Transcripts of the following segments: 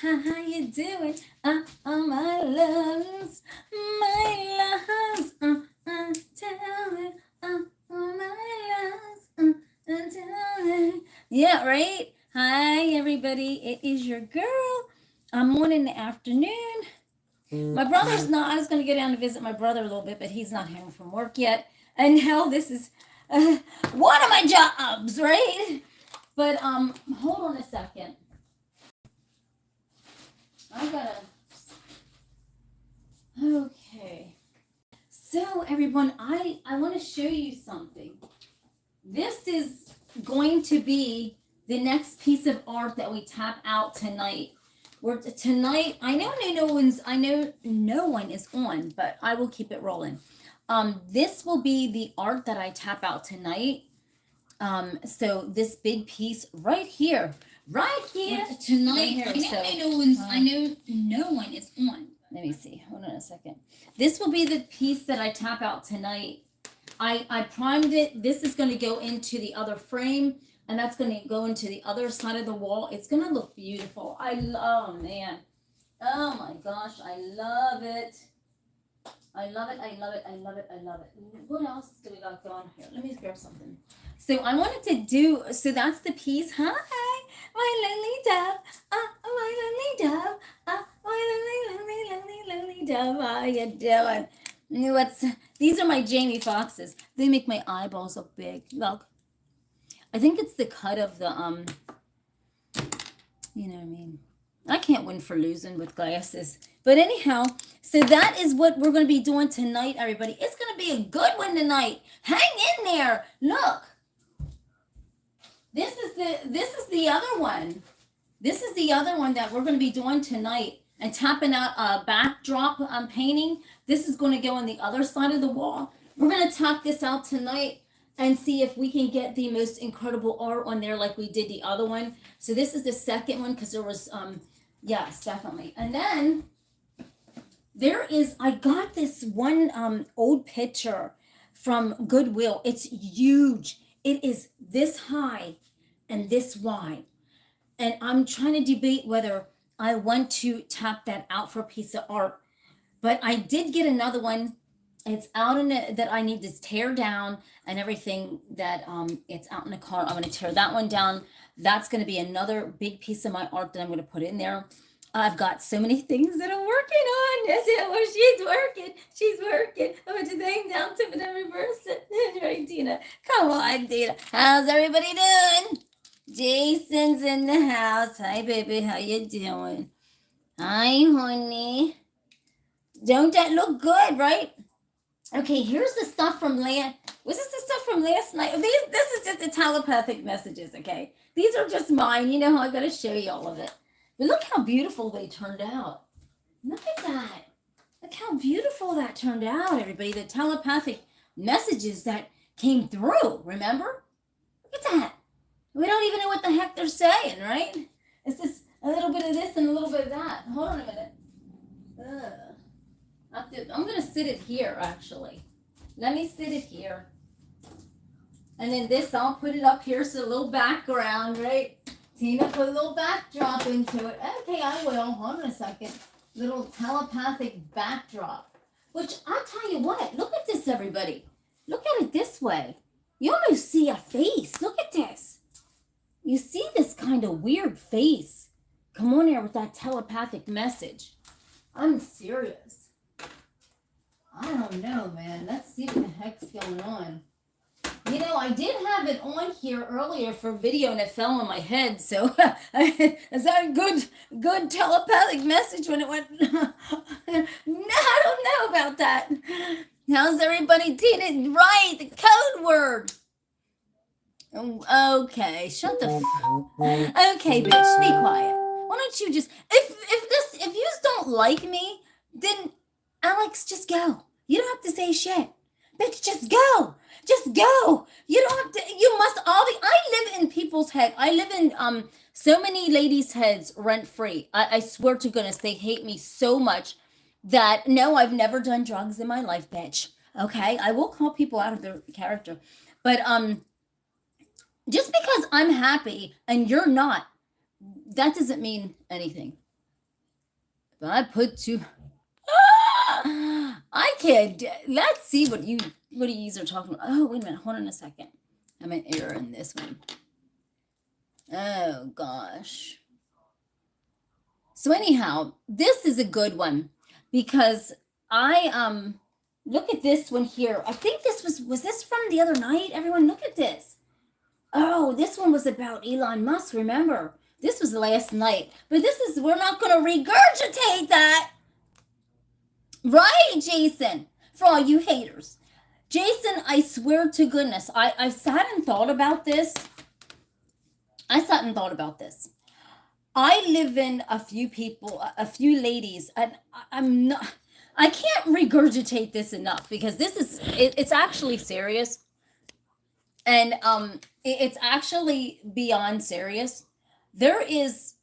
How you doing? My loves, my loves. Tell me, my loves. Tell me. Yeah, right. Hi, everybody. It is your girl. I'm on in the afternoon. My brother's not. I was going to go down to visit my brother a little bit, but he's not home from work yet. And now this is one of my jobs, right? But hold on a second. I gotta. Okay. So everyone, I want to show you something. This is going to be the next piece of art that we tap out tonight. Tonight, I know no one is on, but I will keep it rolling. This will be the art that I tap out tonight. So this big piece right here tonight. Right here. I know no one is on. Let me see. Hold on a second. This will be the piece that I tap out tonight. I primed it. This is going to go into the other frame, and that's going to go into the other side of the wall. It's going to look beautiful. Oh man. Oh my gosh, I love it. I love it. I love it. I love it. I love it. What else do we got going here? Let me grab something. So I wanted to do, so that's the piece. Hi, my lonely dove. My lonely dove. My lonely dove. How you doing? These are my Jamie Foxxes. They make my eyeballs look big. Look. I think it's the cut of the, you know what I mean? I can't win for losing with glasses. But anyhow, so that is what we're going to be doing tonight, everybody. It's going to be a good one tonight. Hang in there. Look. This is the other one. This is the other one that we're going to be doing tonight and tapping out a backdrop painting. This is going to go on the other side of the wall. We're going to tap this out tonight and see if we can get the most incredible art on there like we did the other one. So this is the second one because there was, yes, definitely. And then I got this one old picture from Goodwill. It's huge. It is this high and this wide. And I'm trying to debate whether I want to tap that out for a piece of art. But I did get another one. It's out in it that I need to tear down and everything that it's out in the car. I'm going to tear that one down. That's going to be another big piece of my art that I'm going to put in there. I've got so many things that I'm working on. That's it. Well, she's working. I'm going to thing down, tip it and reverse it. Right, Tina? Come on, Tina. How's everybody doing? Jason's in the house. Hi, baby. How you doing? Hi, honey. Don't that look good, right? Okay, here's the stuff from was this the stuff from last night? This is just the telepathic messages, okay? These are just mine. You know how I got to show you all of it. But look how beautiful they turned out. Look at that. Look how beautiful that turned out, everybody. The telepathic messages that came through, remember? Look at that. We don't even know what the heck they're saying, right? It's just a little bit of this and a little bit of that. Hold on a minute. I'm going to sit it here, actually. Let me sit it here. And then this, I'll put it up here, so a little background, right? Tina put a little backdrop into it. Okay, I will. Hold on a second. Little telepathic backdrop. Which, I'll tell you what. Look at this, everybody. Look at it this way. You almost see a face. Look at this. You see this kind of weird face. Come on here with that telepathic message. I'm serious. I don't know, man. Let's see what the heck's going on. You know, I did have it on here earlier for video and it fell on my head. So is that a good telepathic message when it went? No, I don't know about that. How's everybody? Tina, right, the code word. Okay, shut the okay, bitch, be quiet. Why don't you just if you don't like me, then Alex, just go. You don't have to say shit. Bitch, just go. Just go. You don't have to, you must all be, I live in people's head. I live in so many ladies' heads rent free. I swear to goodness, they hate me so much that no, I've never done drugs in my life, bitch. Okay? I will call people out of their character. But just because I'm happy and you're not, that doesn't mean anything. But I put two. I can't. Let's see what you are talking about. Oh, wait a minute. Hold on a second. I'm an error in this one. Oh gosh. So anyhow, this is a good one because I look at this one here. I think this was this from the other night? Everyone look at this. Oh, this one was about Elon Musk, remember? This was last night. But we're not going to regurgitate that. Right, Jason? For all you haters. Jason, I swear to goodness, I sat and thought about this. I live in a few people, a few ladies, and I can't regurgitate this enough because it's actually serious. And it's actually beyond serious. There is,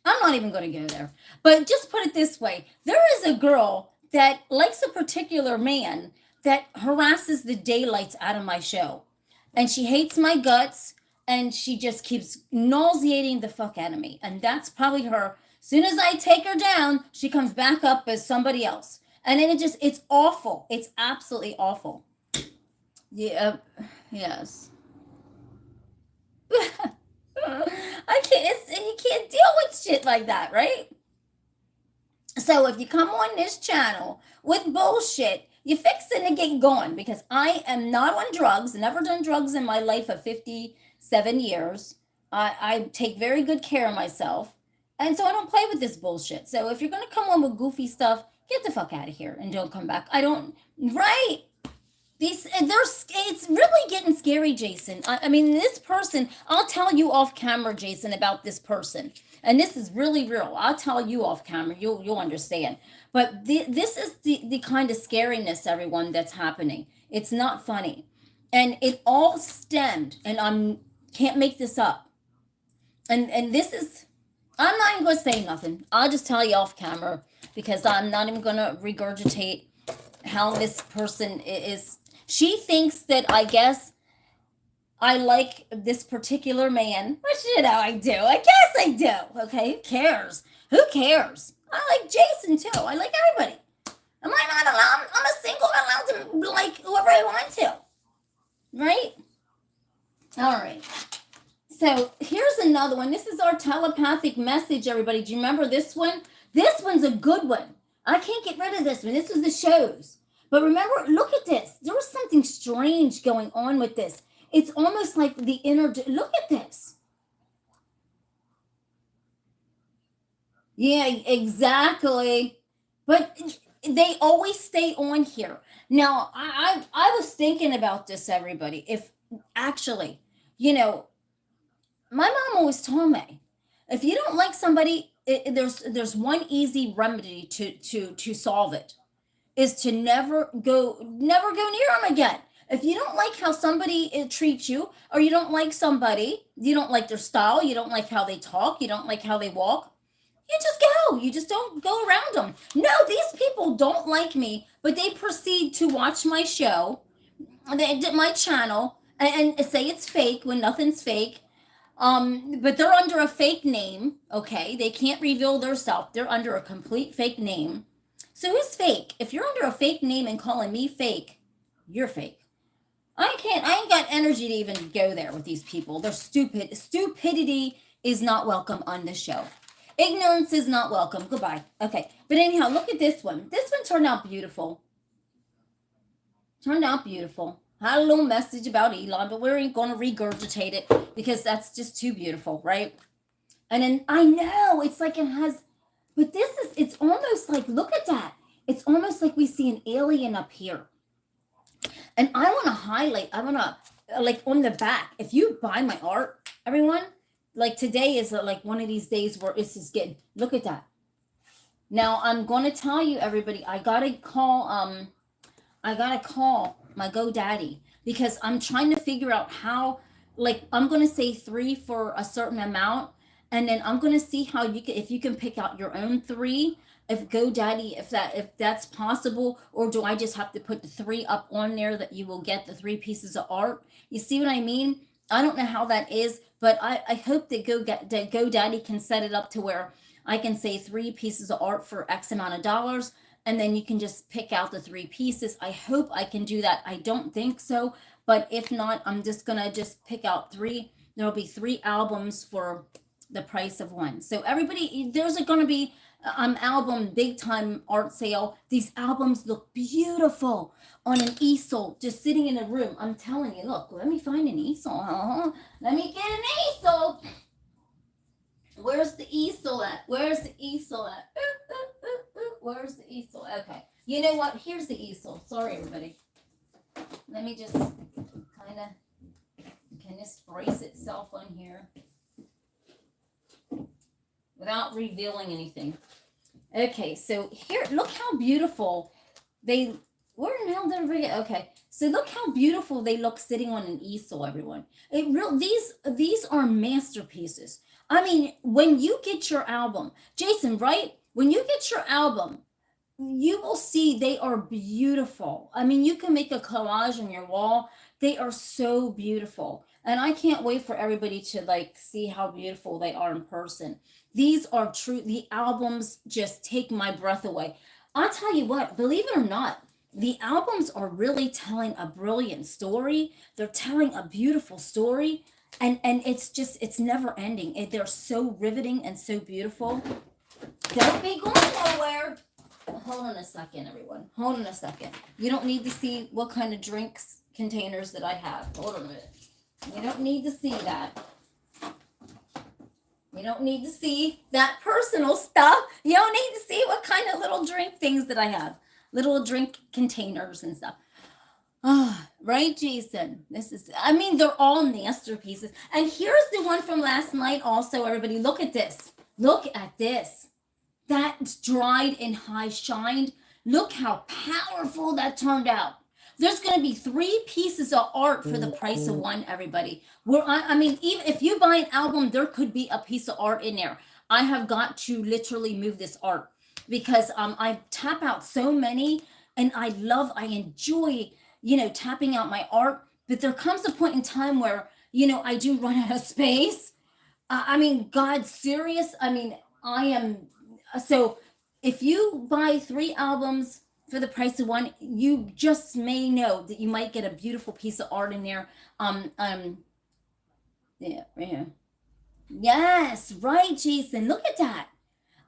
I'm not even going to go there, but just put it this way. There is a girl that likes a particular man that harasses the daylights out of my show. And she hates my guts and she just keeps nauseating the fuck out of me. And that's probably her. As soon as I take her down, she comes back up as somebody else. And then it's awful. It's absolutely awful. Yeah, yes. I can't, you can't deal with shit like that, right? So if you come on this channel with bullshit, you're fixing to get gone because I am not on drugs, never done drugs in my life of 57 years. I take very good care of myself. And so I don't play with this bullshit. So if you're going to come on with goofy stuff, get the fuck out of here and don't come back. I don't, right? It's really getting scary, Jason. I mean, this person, I'll tell you off camera, Jason, about this person. And this is really real. I'll tell you off camera. You'll understand. But this is the kind of scariness, everyone, that's happening. It's not funny. And it all stemmed, and can't make this up. And this is, I'm not even going to say nothing. I'll just tell you off camera because I'm not even going to regurgitate how this person is. She thinks that I guess I like this particular man. Which, I do. I guess I do. Okay, who cares? Who cares? I like Jason too. I like everybody. Am I not allowed? I'm a single. I'm allowed to like whoever I want to. Right? All right. So here's another one. This is our telepathic message, everybody. Do you remember this one? This one's a good one. I can't get rid of this one. This was the shows. But remember, look at this. There was something strange going on with this. It's almost like the inner, look at this. Yeah, exactly. But they always stay on here. Now, I was thinking about this, everybody. If actually, my mom always told me, if you don't like somebody, there's one easy remedy to solve it. Is to never go near them again. If you don't like how somebody treats you, or you don't like somebody, you don't like their style, you don't like how they talk, you don't like how they walk, you just go. You just don't go around them. No, these people don't like me, but they proceed to watch my show, my channel, and say it's fake when nothing's fake. But they're under a fake name. Okay, they can't reveal their self. They're under a complete fake name. So who's fake? If you're under a fake name and calling me fake, you're fake. I ain't got energy to even go there with these people. They're stupid. Stupidity is not welcome on this show. Ignorance is not welcome. Goodbye. Okay. But anyhow, look at this one. This one turned out beautiful. Had a little message about Elon, but we ain't going to regurgitate it because that's just too beautiful, right? And then I know it's like it has, but it's almost like, look at that. It's almost like we see an alien up here. And I want to highlight, like on the back, if you buy my art, everyone, like today is like one of these days where it's just getting, look at that. Now I'm going to tell you, everybody, I got to call my GoDaddy because I'm trying to figure out how, like, I'm going to say 3 for a certain amount. And then I'm going to see how if you can pick out your own 3, if GoDaddy, if that's possible, or do I just have to put the 3 up on there that you will get the 3 pieces of art? You see what I mean? I don't know how that is, but I hope that GoDaddy can set it up to where I can say 3 pieces of art for X amount of dollars, and then you can just pick out the 3 pieces. I hope I can do that. I don't think so, but if not, I'm just gonna just pick out 3. There'll be 3 albums for the price of 1. So everybody, there's going to be album big time art sale. These albums look beautiful on an easel, just sitting in a room. I'm telling you, look, let me find an easel. Let me get an easel. Where's the easel at? Where's the easel at? Where's the easel? Okay. You know what? Here's the easel. Sorry, everybody. Let me just kind of, can this brace itself on here without revealing anything? Okay, so here, look how beautiful they, where in hell did everybody get? Okay, so look how beautiful they look sitting on an easel, everyone. These are masterpieces. I mean, when you get your album, Jason, right? When you get your album, you will see they are beautiful. I mean, you can make a collage on your wall. They are so beautiful. And I can't wait for everybody to like see how beautiful they are in person. These are true. The albums just take my breath away. I'll tell you what, believe it or not, the albums are really telling a brilliant story. They're telling a beautiful story. And it's never ending. They're so riveting and so beautiful. Don't be going nowhere. Hold on a second, everyone. Hold on a second. You don't need to see what kind of drinks containers that I have. Hold on a minute. You don't need to see that. You don't need to see that personal stuff. You don't need to see what kind of little drink things that I have. Little drink containers and stuff. Oh, right, Jason. This is, I mean, they're all masterpieces. And here's the one from last night also, everybody. Look at this. Look at this. That's dried and high shined. Look how powerful that turned out. There's going to be 3 pieces of art for the price of 1, everybody. I mean, even if you buy an album, there could be a piece of art in there. I have got to literally move this art because I tap out so many, and I enjoy, tapping out my art. But there comes a point in time where, I do run out of space. I mean, God, serious. I mean, I am. So if you buy 3 albums for the price of 1, you just may know that you might get a beautiful piece of art in there. Yeah, right here. Yes, right, Jason. Look at that.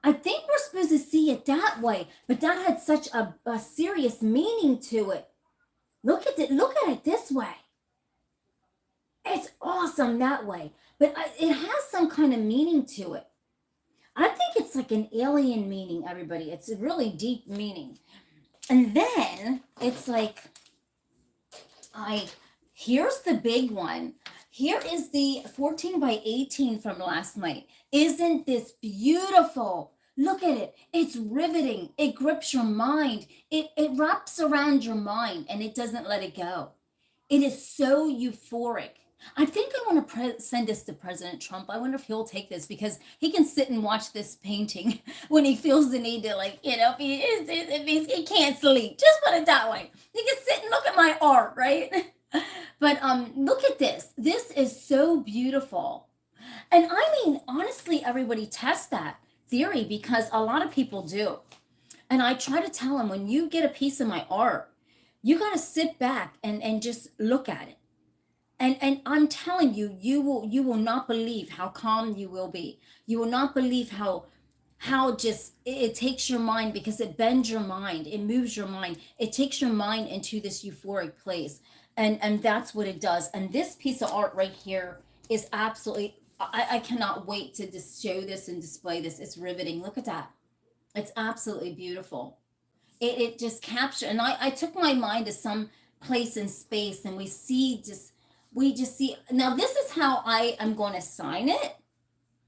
I think we're supposed to see it that way, but that had such a serious meaning to it. Look at it this way. It's awesome that way, but it has some kind of meaning to it. I think it's like an alien meaning, everybody. It's a really deep meaning. And then it's like, here's the big one. Here is the 14 by 18 from last night. Isn't this beautiful? Look at it. It's riveting. It grips your mind. It wraps around your mind and it doesn't let it go. It is so euphoric. I think I want to send this to President Trump. I wonder if he'll take this because he can sit and watch this painting when he feels the need to, like, if he can't sleep. Just put it that way. He can sit and look at my art, right? But look at this. This is so beautiful. And I mean, honestly, everybody test that theory because a lot of people do. And I try to tell them, when you get a piece of my art, you got to sit back and just look at it. And I'm telling you, you will not believe how calm you will be. You will not believe how just it takes your mind, because it bends your mind, it moves your mind, it takes your mind into this euphoric place, and that's what it does. And this piece of art right here is absolutely, I cannot wait to just show this and display this. It's riveting. Look at that. It's absolutely beautiful. It just captured, and I took my mind to some place in space, and we just see. Now this is how I am going to sign it.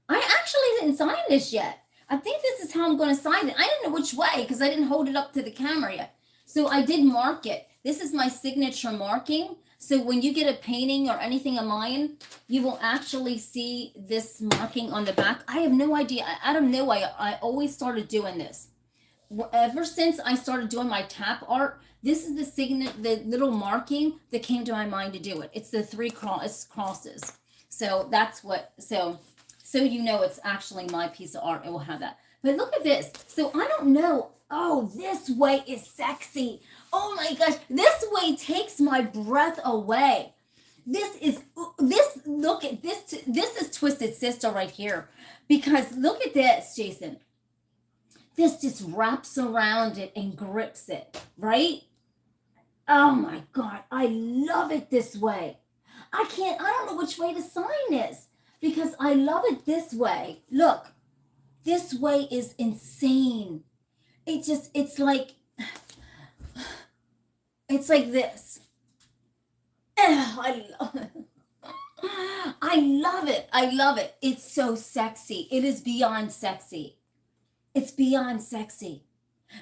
I actually didn't sign this yet. I think this is how I'm going to sign it. I didn't know which way because I didn't hold it up to the camera yet. So I did mark it. This is my signature marking. So when you get a painting or anything of mine, you will actually see this marking on the back. I have no idea. Out of nowhere, I always started doing this. Ever since I started doing my tap art, this is the little marking that came to my mind to do it. It's the 3 crosses. So that's what, so So you know it's actually my piece of art. It will have that. But look at this. So I don't know. Oh, this way is sexy. Oh my gosh. This way takes my breath away. Look at this. This is Twisted Sister right here. Because look at this, Jason. This just wraps around it and grips it, right? Oh my God. I love it this way. I don't know which way to sign this because I love it this way. Look, this way is insane. It's like this. I love it. I love it. I love it. It's so sexy. It is beyond sexy. It's beyond sexy.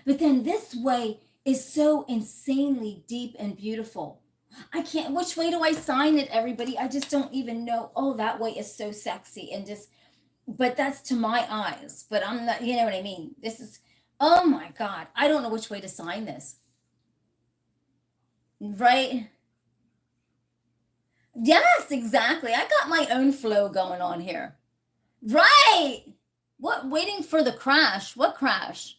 But then this way is so insanely deep and beautiful. I can't, which way do I sign it, everybody? I just don't even know. Oh, that way is so sexy and just, but that's to my eyes. But I'm not, you know what I mean? This is, oh my God. I don't know which way to sign this. Right? Yes, exactly. I got my own flow going on here. Right. What? Waiting for the crash. What crash?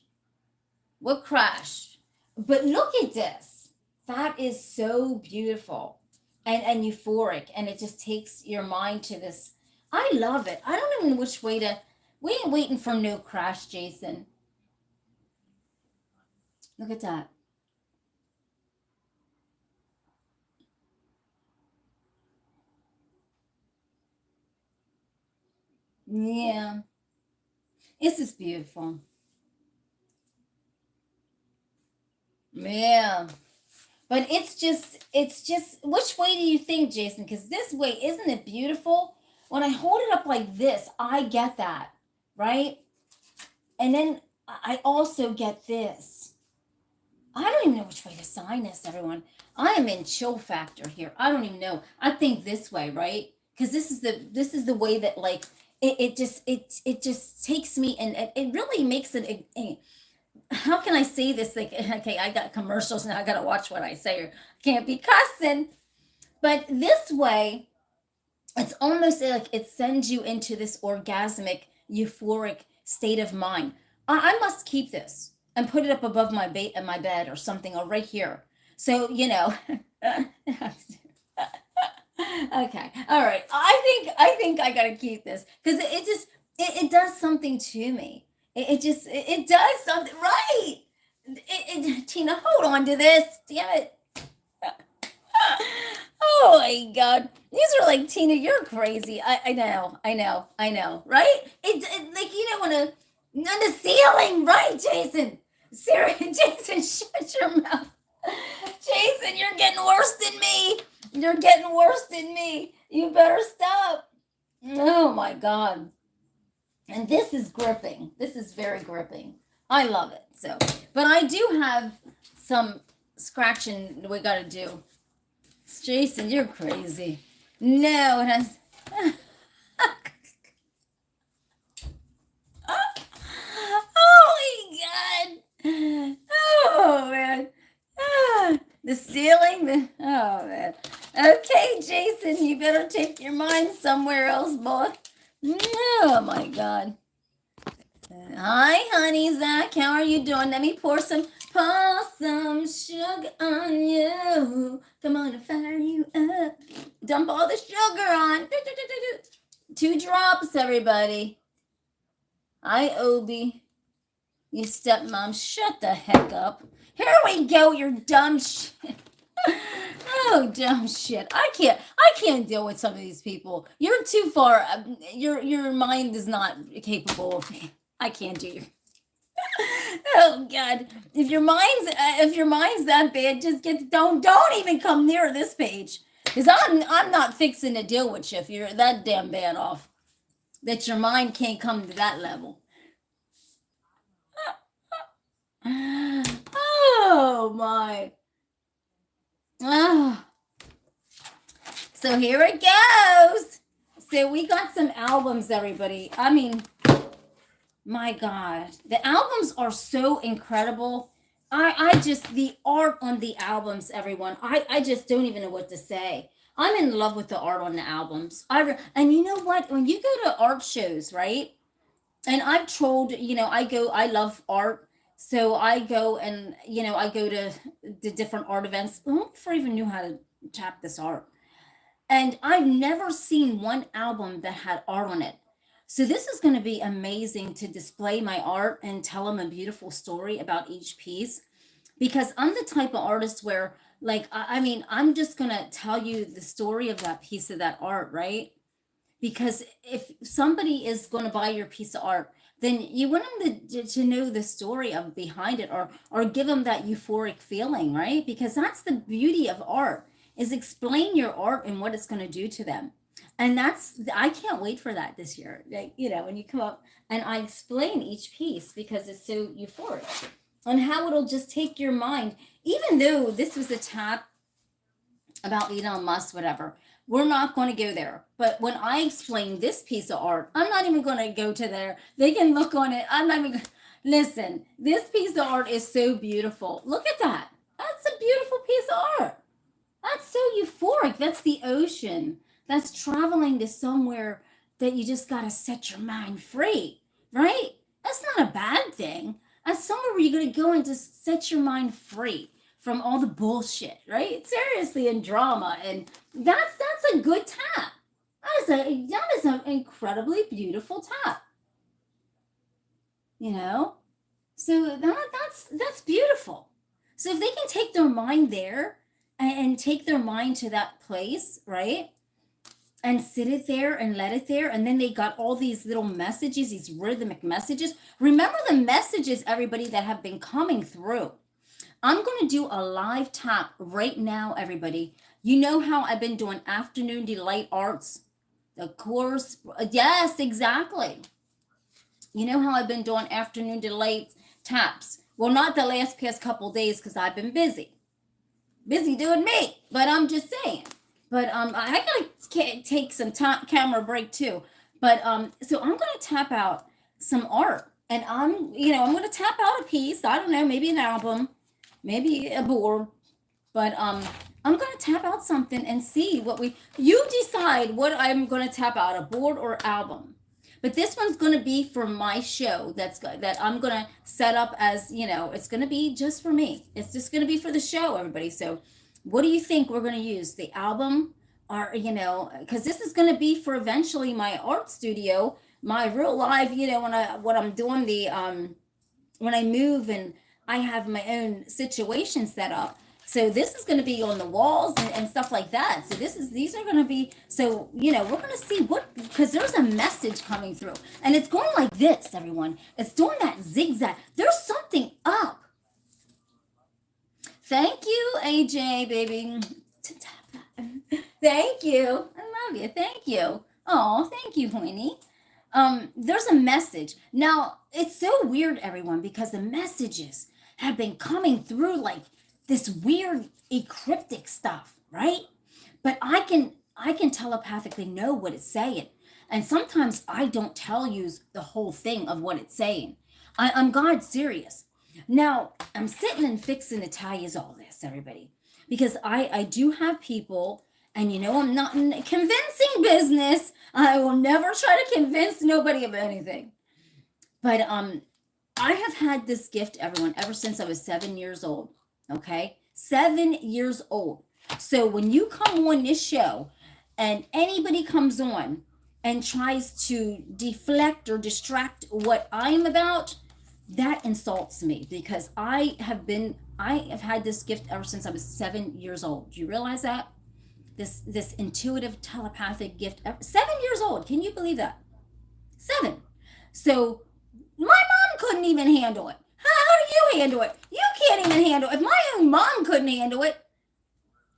What crash? But look at this. That is so beautiful and euphoric. And it just takes your mind to this. I love it. I don't even know which way to. We ain't waiting for no crash, Jason. Look at that. Yeah. This is beautiful. Yeah. But it's just, which way do you think, Jason? Because this way, isn't it beautiful? When I hold it up like this, I get that, right? And then I also get this. I don't even know which way to sign this, everyone. I am in chill factor here. I don't even know. I think this way, right? Because this is the way that like it just takes me and it really makes it. How can I say this? Like, okay, I got commercials now. I gotta watch what I say. Or can't be cussing. But this way, it's almost like it sends you into this orgasmic, euphoric state of mind. I must keep this and put it up above my bed or something, or right here. So you know. Okay, all right. I think I gotta keep this because it does something to me. It does something right. Tina, hold on to this. Damn it. Oh my God. These are like, Tina, you're crazy. I know, right? It like, on the ceiling, right, Jason? Seriously, Jason, shut your mouth. Jason, you're getting worse than me. You're getting worse than me. You better stop. Oh my God. And this is gripping. This is very gripping. I love it. So, but I do have some scratching we got to do. Jason, you're crazy. No, it has. Oh my God. Oh man. The ceiling. Oh man. Okay, Jason, you better take your mind somewhere else, boy. Oh my God. Hi, honey, Zach. How are you doing? Let me pour some sugar on you. Come on and fire you up. Dump all the sugar on. 2 drops, everybody. Hi, Obi. You stepmom, shut the heck up. Here we go, you dumb shit. Oh, dumb shit. I can't deal with some of these people. You're too far. Your mind is not capable of. I can't do you. Oh God. If your mind's that bad, just don't even come near this page. Because I'm not fixing to deal with you if you're that damn bad off. That your mind can't come to that level. Oh my. Oh. So here it goes. So we got some albums, everybody. I mean, my God, the albums are so incredible. I just, the art on the albums, everyone, I just don't even know what to say. I'm in love with the art on the albums. And you know what? When you go to art shows, right? And I've trolled, I love art. So I go and, I go to the different art events before I even knew how to tap this art. And I've never seen one album that had art on it. So this is going to be amazing to display my art and tell them a beautiful story about each piece, because I'm the type of artist where, like, I mean, I'm just going to tell you the story of that piece of that art, right? Because if somebody is going to buy your piece of art, then you want them to know the story of behind it, or give them that euphoric feeling, right? Because that's the beauty of art, is explain your art and what it's going to do to them. And I can't wait for that this year. Like, when you come up and I explain each piece, because it's so euphoric, on how it'll just take your mind. Even though this was a tap about Elon Musk, whatever, we're not going to go there. But when I explain this piece of art, I'm not even going to go to there. They can look on it. I'm not even. Listen, this piece of art is so beautiful. Look at that. That's a beautiful piece of art. That's so euphoric. That's the ocean. That's traveling to somewhere that you just got to set your mind free, right? That's not a bad thing. That's somewhere where you're going to go and just set your mind free from all the bullshit, right? Seriously, and drama. And that's a good tap. That is an incredibly beautiful tap. So that's beautiful. So if they can take their mind there and take their mind to that place, right? And sit it there and let it there. And then they got all these little messages, these rhythmic messages. Remember the messages, everybody, that have been coming through. I'm going to do a live tap right now, everybody. You know how I've been doing Afternoon Delight Arts? The course. Yes, exactly. You know how I've been doing Afternoon Delight taps? Well, not the past couple days, because I've been busy. Busy doing me. But I'm just saying. But I gotta take some camera break too. But so I'm gonna tap out some art, and I'm gonna tap out a piece. I don't know, maybe an album, maybe a board, but I'm gonna tap out something and see what you decide what I'm gonna tap out, a board or album. But this one's gonna be for my show. That I'm gonna set up as it's gonna be just for me. It's just gonna be for the show, everybody. So what do you think we're going to use? The album, or because this is going to be for eventually my art studio, my real life, when I'm doing the when I move and I have my own situation set up. So this is going to be on the walls and stuff like that. So these are going to be, so we're going to see because there's a message coming through, and it's going like this, everyone. It's doing that zigzag. There's something up. Thank you, AJ, baby. Thank you. I love you. Thank you. Oh, thank you, Hoynie. There's a message. Now, it's so weird, everyone, because the messages have been coming through like this weird cryptic stuff, right? But I can telepathically know what it's saying. And sometimes I don't tell you the whole thing of what it's saying. I'm God serious. Now, I'm sitting and fixing to tell you all this, everybody, because I do have people, and I'm not in convincing business. I will never try to convince nobody of anything. But I have had this gift, everyone, ever since I was 7 years old, okay? 7 years old. So when you come on this show and anybody comes on and tries to deflect or distract what I'm about, that insults me, because I have had this gift ever since I was 7 years old. Do you realize that? This intuitive telepathic gift, 7 years old. Can you believe that? 7. So my mom couldn't even handle it. How do you handle it? You can't even handle it. If my own mom couldn't handle it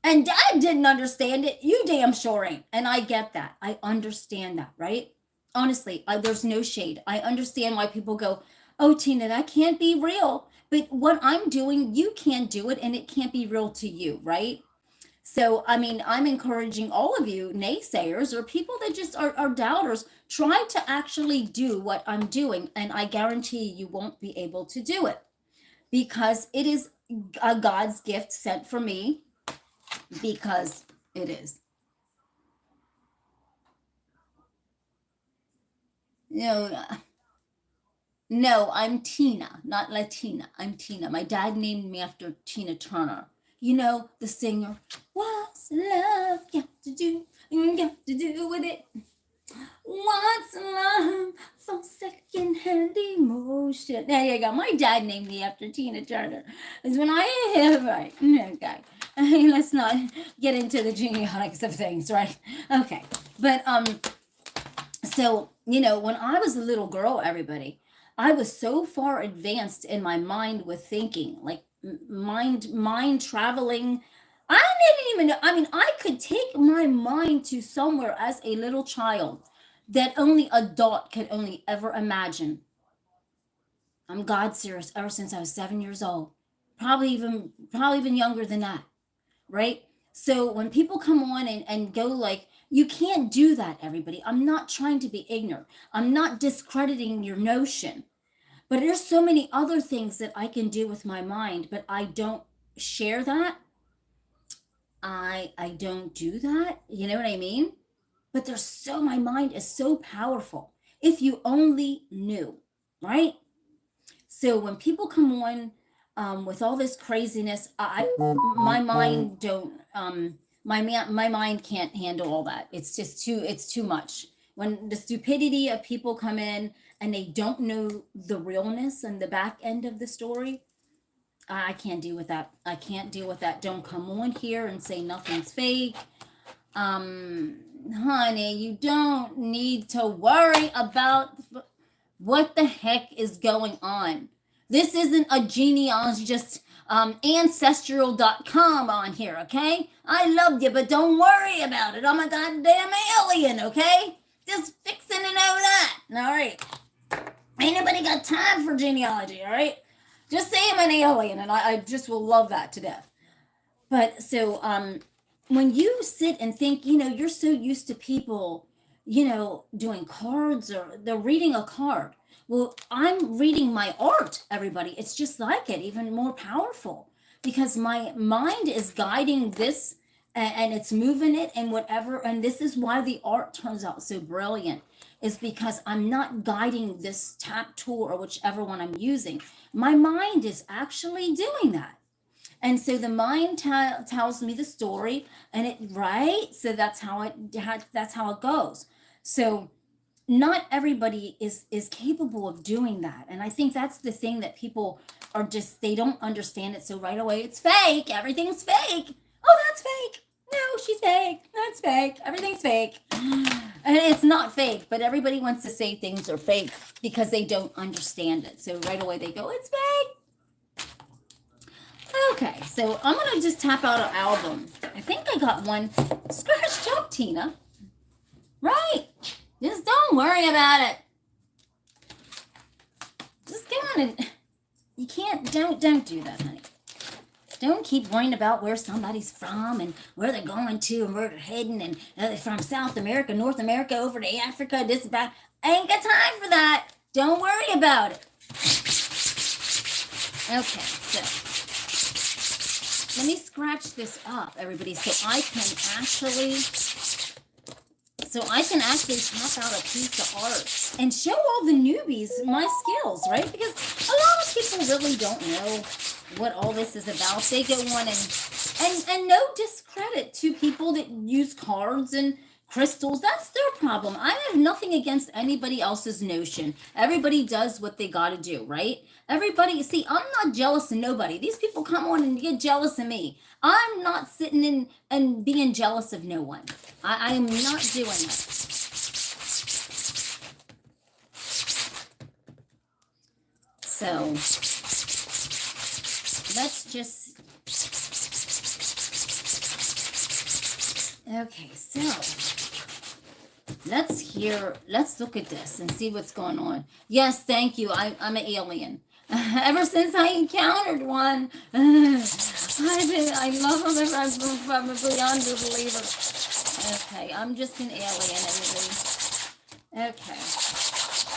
and dad didn't understand it, you damn sure ain't. And I get that. I understand that, right? Honestly, there's no shade. I understand why people go, oh, Tina, that can't be real. But what I'm doing, you can't do it, and it can't be real to you, right? So, I mean, I'm encouraging all of you naysayers or people that just are doubters, try to actually do what I'm doing, and I guarantee you won't be able to do it, because it is a God's gift sent for me, because it is. No, no, I'm Tina, not Latina. I'm Tina. My dad named me after Tina Turner. You know, the singer. What's love got to do? Got to do with it? What's love for second-hand emotion? There you go. My dad named me after Tina Turner. Is when I right. Okay. Let's not get into the genealogics of things, right? Okay. But so when I was a little girl, everybody, I was so far advanced in my mind with thinking, like mind traveling. I didn't even know. I mean, I could take my mind to somewhere as a little child that only a dot could only ever imagine. I'm God serious ever since I was 7 years old. Probably even younger than that, right? So when people come on and go like, you can't do that, everybody. I'm not trying to be ignorant. I'm not discrediting your notion. But there's so many other things that I can do with my mind, but I don't share that. I don't do that. You know what I mean? But my mind is so powerful. If you only knew, right? So when people come on with all this craziness, my mind don't my mind can't handle all that. It's too much. When the stupidity of people come in and they don't know the realness and the back end of the story, I can't deal with that. I can't deal with that. Don't come on here and say nothing's fake. Honey, you don't need to worry about what the heck is going on. This isn't a genealogy, just ancestral.com on here, okay? I loved you, but don't worry about it. I'm a goddamn alien, okay? Just fixing to know that, all right? Ain't nobody got time for genealogy, all right? Just say I'm an alien, and I just will love that to death. But so, when you sit and think, you're so used to people, doing cards or they're reading a card. Well, I'm reading my art, everybody. It's just like it, even more powerful because my mind is guiding this and it's moving it and whatever. And this is why the art turns out so brilliant, is because I'm not guiding this tap tool or whichever one I'm using. My mind is actually doing that. And so the mind tells me the story, and right. So that's how it goes. So not everybody is capable of doing that, and I think that's the thing that people are just they don't understand it. So right away, it's fake. Everything's fake. Oh, that's fake. No, she's fake. That's fake. Everything's fake. And it's not fake, but everybody wants to say things are fake because they don't understand it. So right away they go, it's fake. Okay, so I'm going to just tap out an album. I think I got one scratched up, Tina. Right. Just don't worry about it. Just go on and you can't, don't do that, honey. Don't keep worrying about where somebody's from and where they're going to and where they're heading and from South America, North America, over to Africa, this, that. I ain't got time for that. Don't worry about it. Okay, so let me scratch this up, everybody, so I can actually tap out a piece of art and show all the newbies my skills, right? Because a lot of people really don't know what all this is about. They go on and no discredit to people that use cards and crystals. That's their problem. I have nothing against anybody else's notion. Everybody does what they got to do, right? Everybody, see, I'm not jealous of nobody. These people come on and get jealous of me. I'm not sitting in and being jealous of no one. I am not doing that. So let's just, okay, so let's look at this and see what's going on. Yes, thank you. I'm an alien. Ever since I encountered one, I love them. I'm a beyond a believer. Okay, I'm just an alien, everybody. Okay.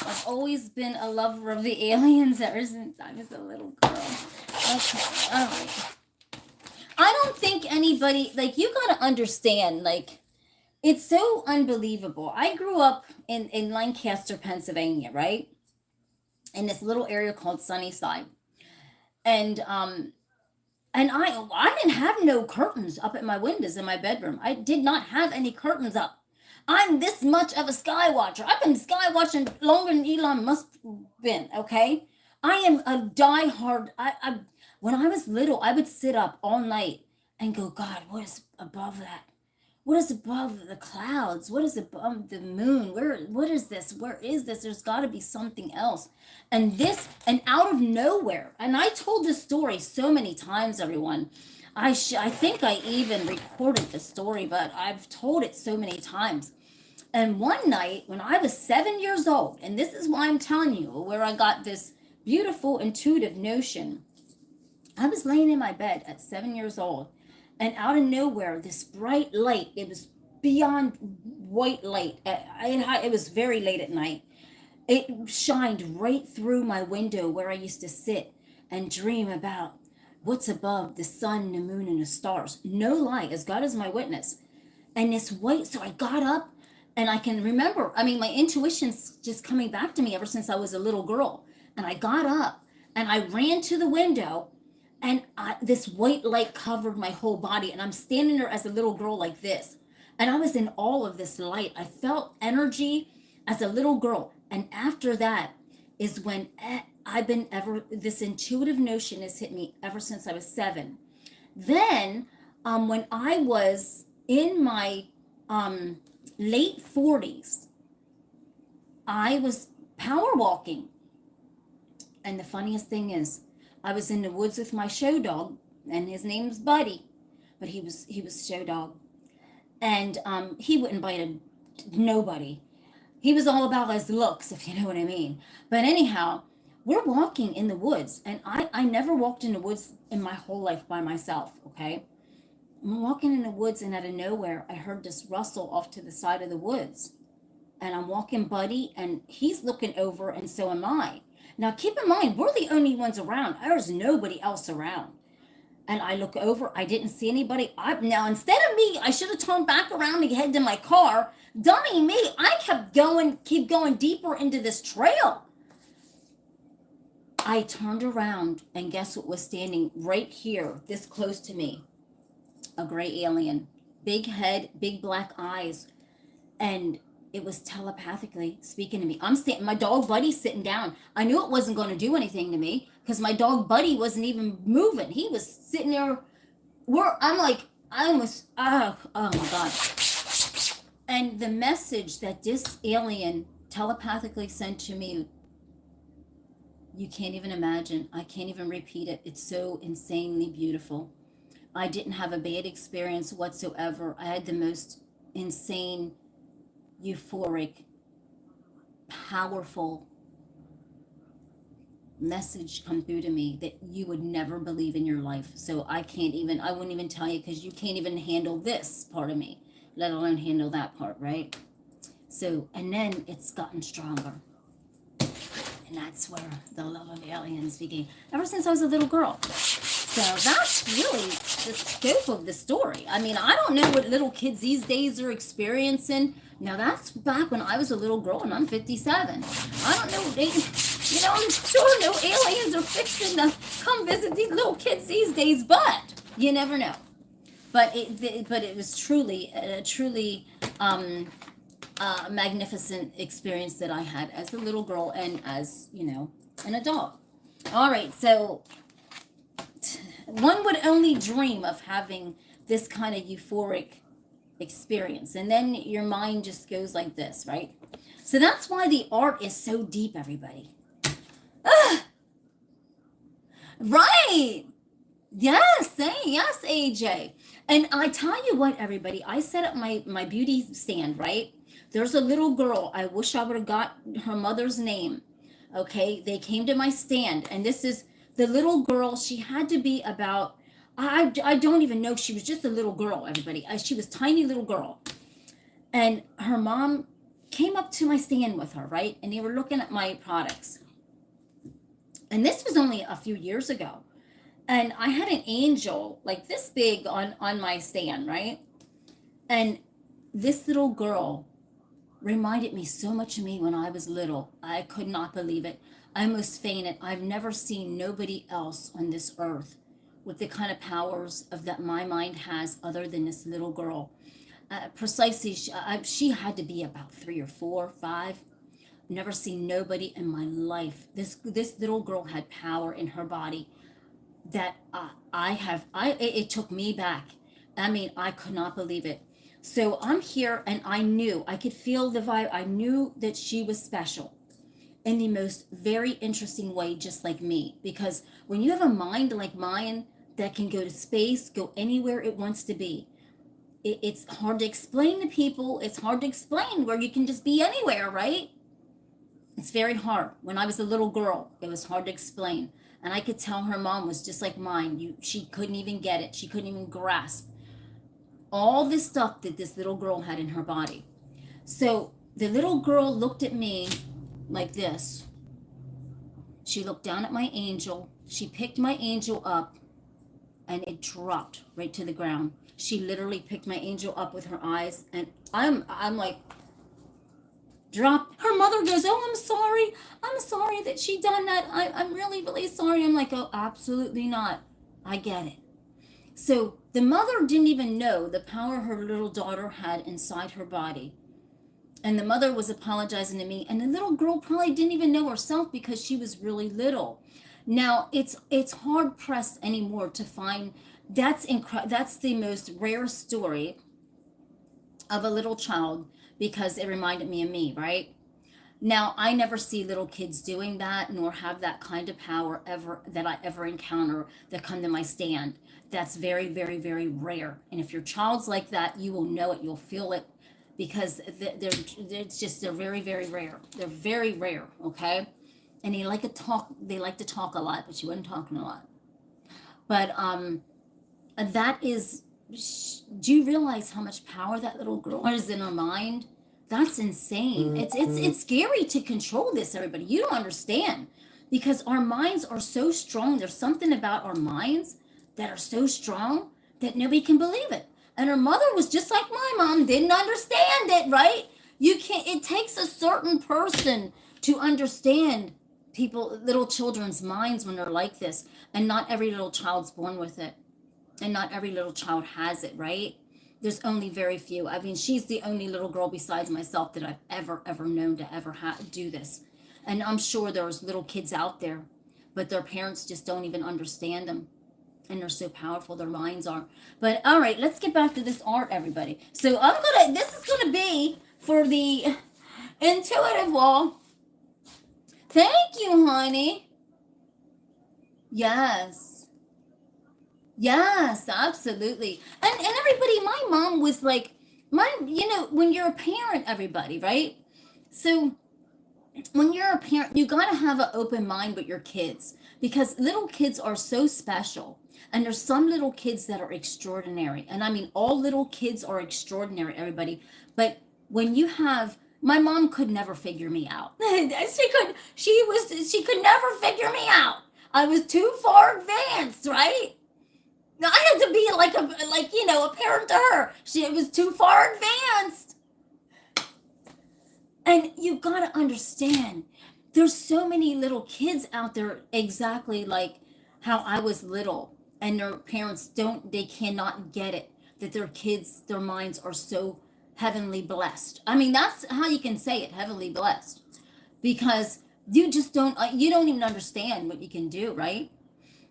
I've always been a lover of the aliens ever since I was a little girl. Okay, all right. I don't think anybody, like, you gotta understand, like, It's so unbelievable. I grew up in Lancaster, Pennsylvania, right? In this little area called Sunnyside. And I didn't have no curtains up at my windows in my bedroom. I did not have any curtains up. I'm this much of a sky watcher. I've been sky watching longer than Elon Musk been, okay? I am a diehard. When I was little, I would sit up all night and go, God, what is above that? What is above the clouds? What is above the moon? What is this? Where is this? There's got to be something else. And out of nowhere, and I told this story so many times, everyone. I think I even recorded the story, but I've told it so many times. And one night when I was 7 years old, and this is why I'm telling you where I got this beautiful intuitive notion. I was laying in my bed at 7 years old, and out of nowhere, this bright light, it was beyond white light. It was very late at night. It shined right through my window where I used to sit and dream about what's above the sun, the moon, and the stars. No lie, as God is my witness. And this white, so I got up, and I can remember, I mean, my intuition's just coming back to me ever since I was a little girl. And I got up, and I ran to the window, and this white light covered my whole body, and I'm standing there as a little girl like this. And I was in awe of this light. I felt energy as a little girl. And after that is when this intuitive notion has hit me ever since I was 7. Then, when I was in my late 40s, I was power walking. And the funniest thing is, I was in the woods with my show dog, and his name's Buddy, but he was show dog. And he wouldn't bite nobody. He was all about his looks, if you know what I mean. But anyhow, we're walking in the woods, and I never walked in the woods in my whole life by myself, okay? I'm walking in the woods, and out of nowhere, I heard this rustle off to the side of the woods. And I'm walking Buddy, and he's looking over, and so am I. Now, keep in mind, we're the only ones around. There's nobody else around. And I look over, I didn't see anybody. Now, instead of me, I should have turned back around and head to my car. Dummy me, I keep going deeper into this trail. I turned around, and guess what was standing right here, this close to me? A gray alien. Big head, big black eyes. And it was telepathically speaking to me. My dog Buddy's sitting down. I knew it wasn't going to do anything to me because my dog Buddy wasn't even moving. He was sitting there. Oh my God. And the message that this alien telepathically sent to me, you can't even imagine. I can't even repeat it. It's so insanely beautiful. I didn't have a bad experience whatsoever. I had the most insane, euphoric, powerful message come through to me that you would never believe in your life. So I wouldn't even tell you, because you can't even handle this part of me, let alone handle that part, right? So, and then it's gotten stronger. And that's where the love of aliens began, ever since I was a little girl. So that's really the scope of the story. I mean, I don't know what little kids these days are experiencing. Now, that's back when I was a little girl, and I'm 57. I don't know. I'm sure no aliens are fixing to come visit these little kids these days, but you never know. But it was truly magnificent experience that I had as a little girl and as, an adult. All right, so one would only dream of having this kind of euphoric experience, and then your mind just goes like this, right? So that's why the art is so deep, everybody. Right. Yes, AJ. And I tell you what, everybody, I set up my beauty stand, right? There's a little girl. I wish I would have got her mother's name. Okay, they came to my stand, and this is the little girl. She had to be about, I don't even know. She was just a little girl, everybody. She was a tiny little girl. And her mom came up to my stand with her, right? And they were looking at my products. And this was only a few years ago. And I had an angel like this big on my stand, right? And this little girl reminded me so much of me when I was little. I could not believe it. I almost fainted. I've never seen nobody else on this earth with the kind of powers of that my mind has other than this little girl. Precisely, she had to be about 3 or 4, 5. Never seen nobody in my life. This little girl had power in her body that it took me back. I mean, I could not believe it. So I'm here, and I could feel the vibe. I knew that she was special in the most very interesting way, just like me. Because when you have a mind like mine that can go to space, go anywhere it wants to be, it's hard to explain to people. It's hard to explain where you can just be anywhere, right? It's very hard. When I was a little girl, it was hard to explain. And I could tell her mom was just like mine. She couldn't even get it. She couldn't even grasp all this stuff that this little girl had in her body. So the little girl looked at me like this. She looked down at my angel. She picked my angel up, and it dropped right to the ground. She literally picked my angel up with her eyes, and I'm like, drop. Her mother goes, oh, I'm sorry that she done that. I'm really, really sorry. I'm like, oh, absolutely not. I get it. So the mother didn't even know the power her little daughter had inside her body. And the mother was apologizing to me, and the little girl probably didn't even know herself because she was really little. Now it's hard pressed anymore to find. That's the most rare story of a little child, because it reminded me of me, right? Now, I never see little kids doing that, nor have that kind of power ever that I ever encounter that come to my stand. That's very, very, very rare. And if your child's like that, you will know it, you'll feel it, because they're very, very rare. They're very rare, okay? And they like to talk a lot, but she wasn't talking a lot. But that is, do you realize how much power that little girl has in her mind? That's insane. It's scary to control this, everybody. You don't understand, because our minds are so strong. There's something about our minds that are so strong that nobody can believe it. And her mother was just like my mom, didn't understand it, right? It takes a certain person to understand little children's minds when they're like this. And not every little child's born with it. And not every little child has it, right? There's only very few. I mean, she's the only little girl besides myself that I've ever known to ever do this. And I'm sure there's little kids out there, but their parents just don't even understand them. And they're so powerful, their minds are. But all right, let's get back to this art, everybody. So this is gonna be for the intuitive wall. Thank you, honey. Yes, absolutely. And everybody, my mom was like, when you're a parent, everybody, right? So when you're a parent, you gotta have an open mind with your kids, because little kids are so special. And there's some little kids that are extraordinary. And I mean, all little kids are extraordinary, everybody. But when you have, my mom could never figure me out. She could never figure me out. I was too far advanced, right? I had to be a parent to her. It was too far advanced. And you gotta understand, there's so many little kids out there exactly like how I was little. And their parents they cannot get it, that their minds are so heavenly blessed. I mean, that's how you can say it, heavenly blessed. Because you don't even understand what you can do, right?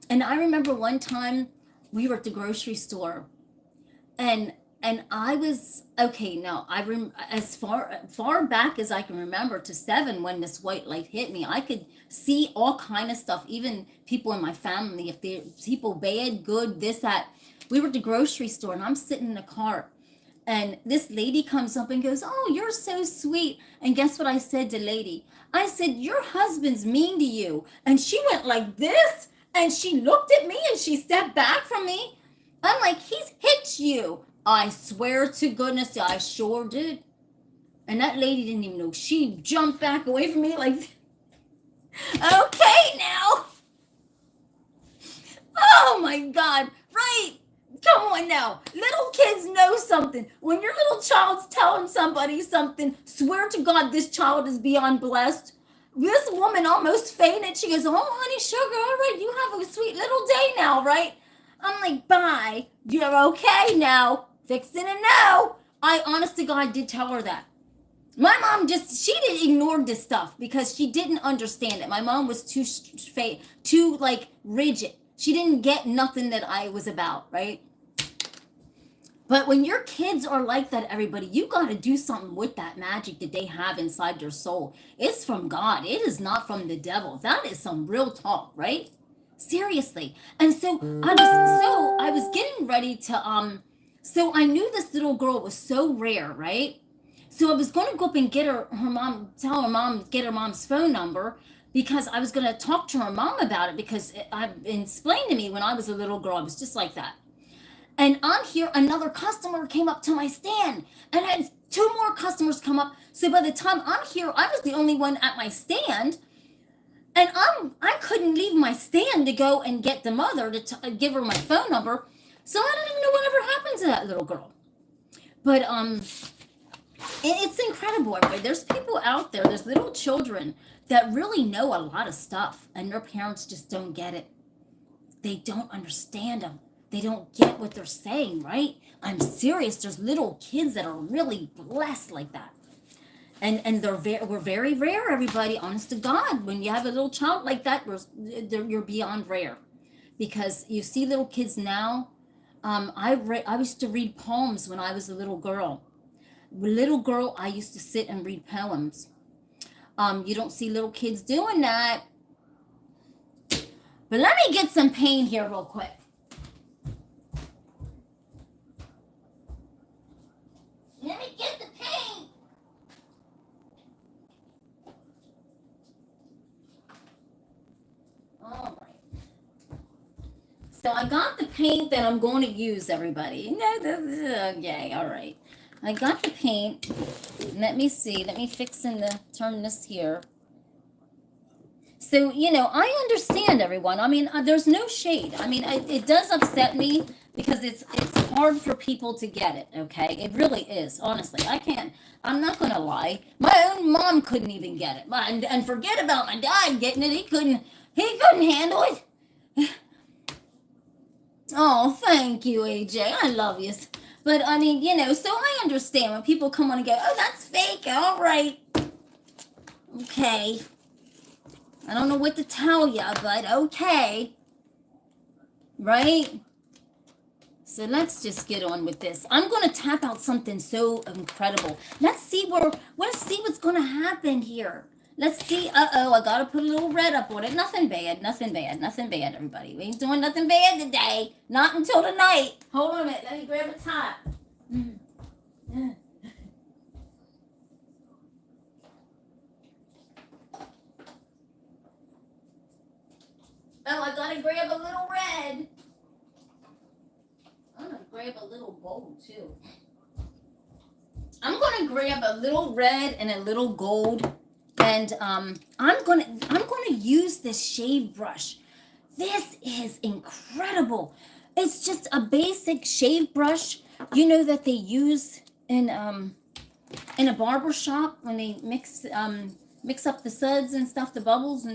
And I remember one time we were at the grocery store, and I was, okay, now as far back as I can remember, to 7, when this white light hit me, I could see all kind of stuff, even people in my family, if they're people bad, good, this, that. We were at the grocery store, and I'm sitting in the cart, and this lady comes up and goes, oh, you're so sweet. And guess what I said to the lady? I said, your husband's mean to you. And she went like this, and she looked at me, and she stepped back from me. I'm like, he's hit you. I swear to goodness, I sure did. And that lady didn't even know. She jumped back away from me like, okay now. Oh my God. Right. Come Come on now. Little kids know something. When your little child's telling somebody something, swear to God this child is beyond blessed. This woman almost fainted. She goes, oh, honey, sugar, all right, you have a sweet little day now, right? I'm like, bye. You're okay now. Fixing it now. I, honest to God, did tell her that. My mom she didn't ignore this stuff because she didn't understand it. My mom was too like rigid. She didn't get nothing that I was about, right? But when your kids are like that, everybody, you got to do something with that magic that they have inside their soul. It's from God. It is not from the devil. That is some real talk, right? Seriously. And so I was getting ready to so I knew this little girl was so rare, right? So I was going to go up and get her mom, tell her mom, get her mom's phone number, because I was going to talk to her mom about it, because I've been explained to me when I was a little girl, I was just like that. And on here, another customer came up to my stand, and I had 2 more customers come up. So by the time I'm here, I was the only one at my stand, and I couldn't leave my stand to go and get the mother to give her my phone number. So I don't even know whatever happened to that little girl. But it's incredible, everybody. There's people out there, there's little children that really know a lot of stuff, and their parents just don't get it. They don't understand them. They don't get what they're saying, right? I'm serious. There's little kids that are really blessed like that. And we're very rare, everybody, honest to God. When you have a little child like that, you're beyond rare. Because you see little kids now. I used to read poems when I was a little girl. Little girl, I used to sit and read poems. You don't see little kids doing that. But let me get some paint here real quick. Let me get the paint. All right. So I got the paint that I'm going to use, everybody. Okay, all right. I got the paint. Let me see. Let me turn this here. So, I understand, everyone. I mean, there's no shade. I mean, it does upset me because it's hard for people to get it, okay? It really is, honestly. I'm not going to lie. My own mom couldn't even get it. And forget about my dad getting it. He couldn't handle it. Oh, thank you, AJ. I love you. But, I mean, so I understand when people come on and go, oh, that's fake. All right. Okay. I don't know what to tell you, but okay. Right? So let's just get on with this. I'm going to tap out something so incredible. Let's see what's going to happen here. Let's see. Uh-oh, I got to put a little red up on it. Nothing bad, everybody. We ain't doing nothing bad today. Not until tonight. Hold on a minute. Let me grab a top. Oh, I got to grab a little red. I'm going to grab a little gold, too. I'm going to grab a little red and a little gold. And I'm gonna use this shave brush. This is incredible. It's just a basic shave brush, that they use in a barber shop when they mix up the suds and stuff, the bubbles,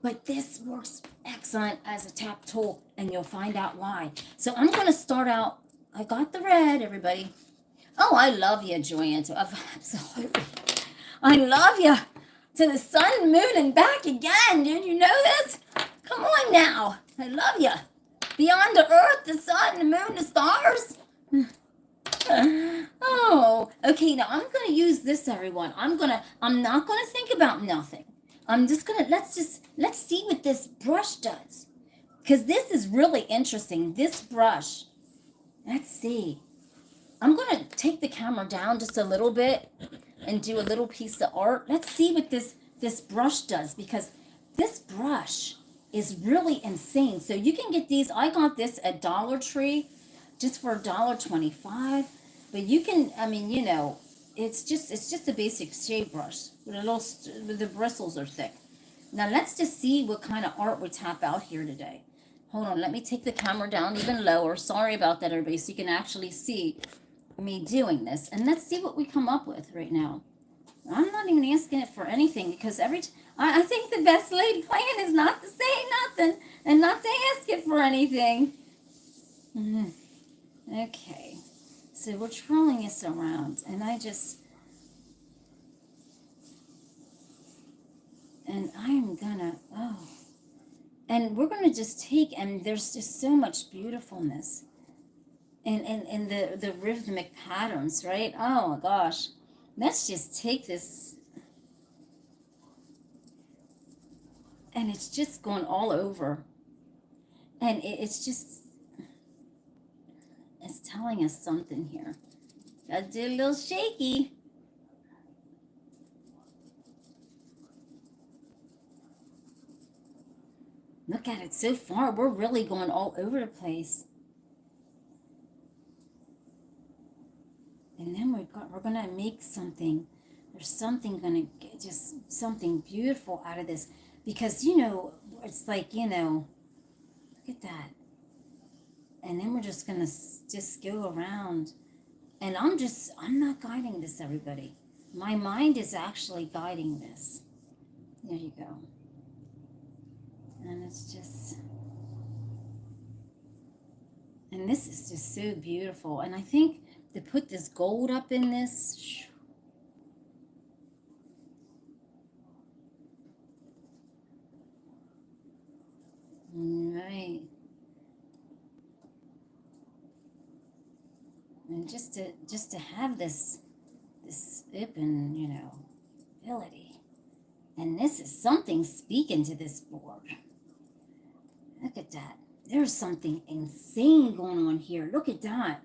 but this works excellent as a tap tool, and you'll find out why. So I'm gonna start out. I got the red, everybody. Oh, I love you, Joanne. Absolutely, I love you. To the sun, moon, and back again, dude. You know this? Come on now. I love you. Beyond the earth, the sun, the moon, the stars. Oh, okay. Now I'm gonna use this, everyone. I'm not gonna think about nothing. I'm just gonna let's see what this brush does, because this is really interesting. This brush. Let's see. I'm gonna take the camera down just a little bit and do a little piece of art. Let's see what this brush does, because this brush is really insane. So you can get these. I got this at Dollar Tree just for $1.25. But you can, it's just a basic shave brush with the bristles are thick. Now let's just see what kind of art we tap out here today. Hold on, let me take the camera down even lower. Sorry about that, everybody, so you can actually see me doing this. And let's see what we come up with right now. I'm not even asking it for anything because I think the best laid plan is not to say nothing and not to ask it for anything. Okay, so we're twirling this around, and I'm gonna, and we're gonna just take, and there's just so much beautifulness in the rhythmic patterns, right? Oh my gosh. Let's just take this, and it's just going all over. And it's telling us something here. Gotta do a little shaky. Look at it so far. We're really going all over the place. And then we're going to make something. There's something going to get just something beautiful out of this. Because, it's like, look at that. And then we're just going to just go around. And I'm not guiding this, everybody. My mind is actually guiding this. There you go. And it's just, and this is just so beautiful. And I think to put this gold up in this, right. And just to have this open, ability. And this is something speaking to this board. Look at that. There's something insane going on here. Look at that.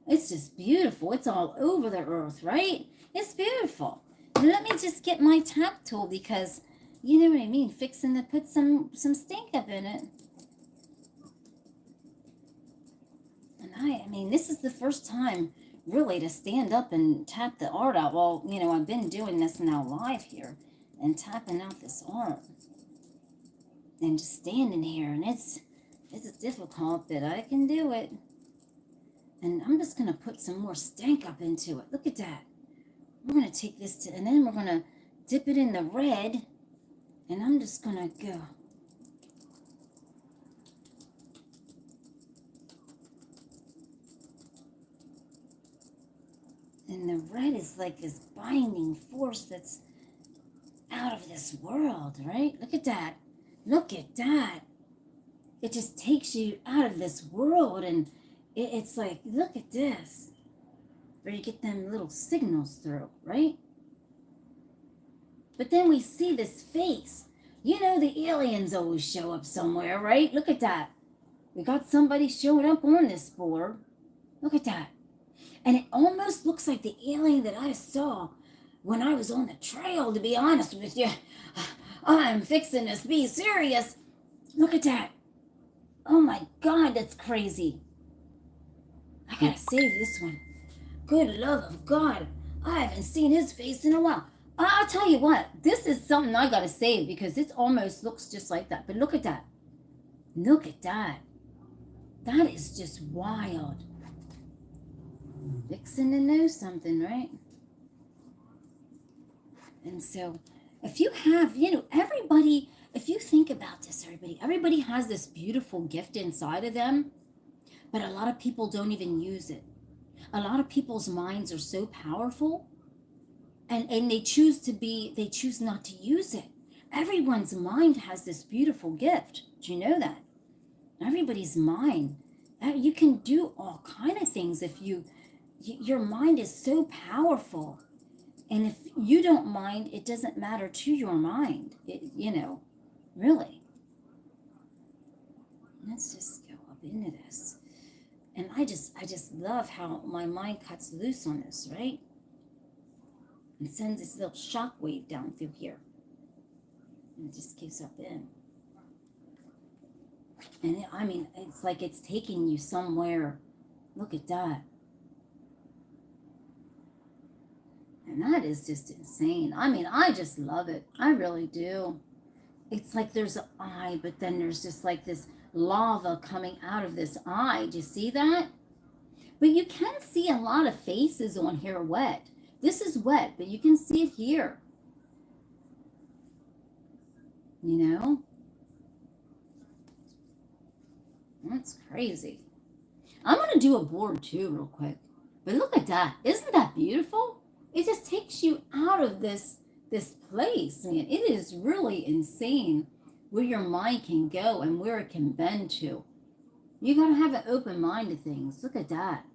It's just beautiful. It's all over the earth, right? It's beautiful. And let me just get my tap tool because, you know what I mean, fixing to put some stink up in it. And I mean, this is the first time really to stand up and tap the art out. Well, I've been doing this now live here and tapping out this art. And just standing here, and it's difficult, but I can do it. And I'm just gonna put some more stank up into it. Look at that. We're gonna take this and then we're gonna dip it in the red, and I'm just gonna go. And the red is like this binding force that's out of this world, right? Look at that. Look at that. It just takes you out of this world, and it's like, look at this. Where you get them little signals through, right? But then we see this face. The aliens always show up somewhere, right? Look at that. We got somebody showing up on this board. Look at that. And it almost looks like the alien that I saw when I was on the trail, to be honest with you. I'm fixing to be serious. Look at that. Oh my God, that's crazy. I gotta save this one. Good love of God. I haven't seen his face in a while. I'll tell you what, this is something I gotta save because it almost looks just like that. But look at that. Look at that. That is just wild. Fixing to know something, right? And so, if you have, everybody, if you think about this, everybody has this beautiful gift inside of them, but a lot of people don't even use it. A lot of people's minds are so powerful, and they choose not to use it. Everyone's mind has this beautiful gift. Do you know that? Everybody's mind. You can do all kind of things if your mind is so powerful. And if you don't mind, it doesn't matter to your mind. Really. Let's just go up into this. And I just love how my mind cuts loose on this, right? And sends this little shock wave down through here. And it just keeps up in. And it's like it's taking you somewhere. Look at that. And that is just insane. I just love it. I really do. it's like there's an eye, but then there's just like this lava coming out of this eye. Do you see that? But you can see a lot of faces on here wet. This is wet, but you can see it here. You know? That's crazy. I'm going to do a board too real quick. But look at that. Isn't that beautiful? It just takes you out of this place. Man, it is really insane where your mind can go and where it can bend to. You got to have an open mind to things. Look at that.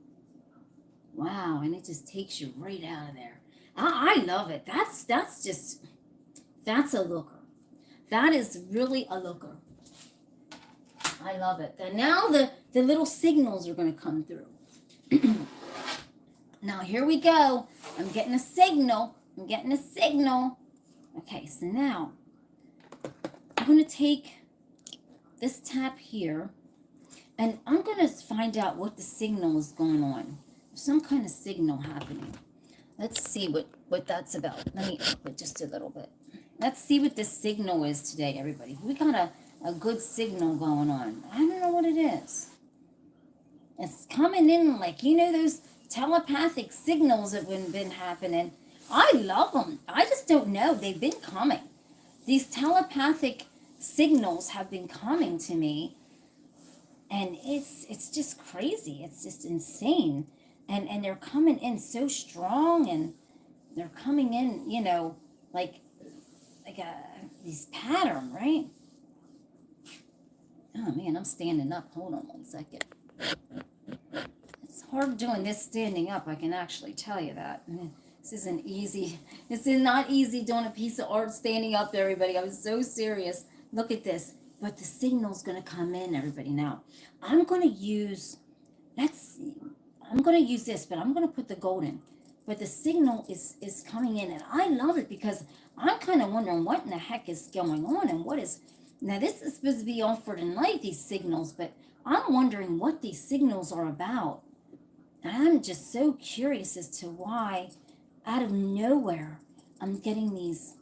Wow, and it just takes you right out of there. I love it. That's a looker. That is really a looker. I love it. And now the little signals are going to come through. Now, here we go. I'm getting a signal. Okay, so now I'm going to take this tap here, and I'm going to find out what the signal is going on. There's some kind of signal happening. Let's see what that's about. Let me up it just a little bit. Let's see what this signal is today, everybody. We got a good signal going on. I don't know what it is. It's coming in like, you know, those telepathic signals that have been happening. I love them. I just don't know. They've been coming. These telepathic signals have been coming to me. And it's just crazy. It's just insane. And they're coming in so strong, and they're coming in, you know, like these pattern, right? Oh man, I'm standing up. Hold on one second. It's hard doing this standing up. I can actually tell you that. This isn't easy. This is not easy doing a piece of art standing up, everybody. I was so serious. Look at this. But the signal's going to come in, everybody. Now, I'm going to use, I'm going to use this, but I'm going to put the gold in. But the signal is coming in, and I love it because I'm kind of wondering what in the heck is going on, and what is, now this is supposed to be on for tonight, these signals, but I'm wondering what these signals are about. And I'm just so curious as to why, out of nowhere, I'm getting these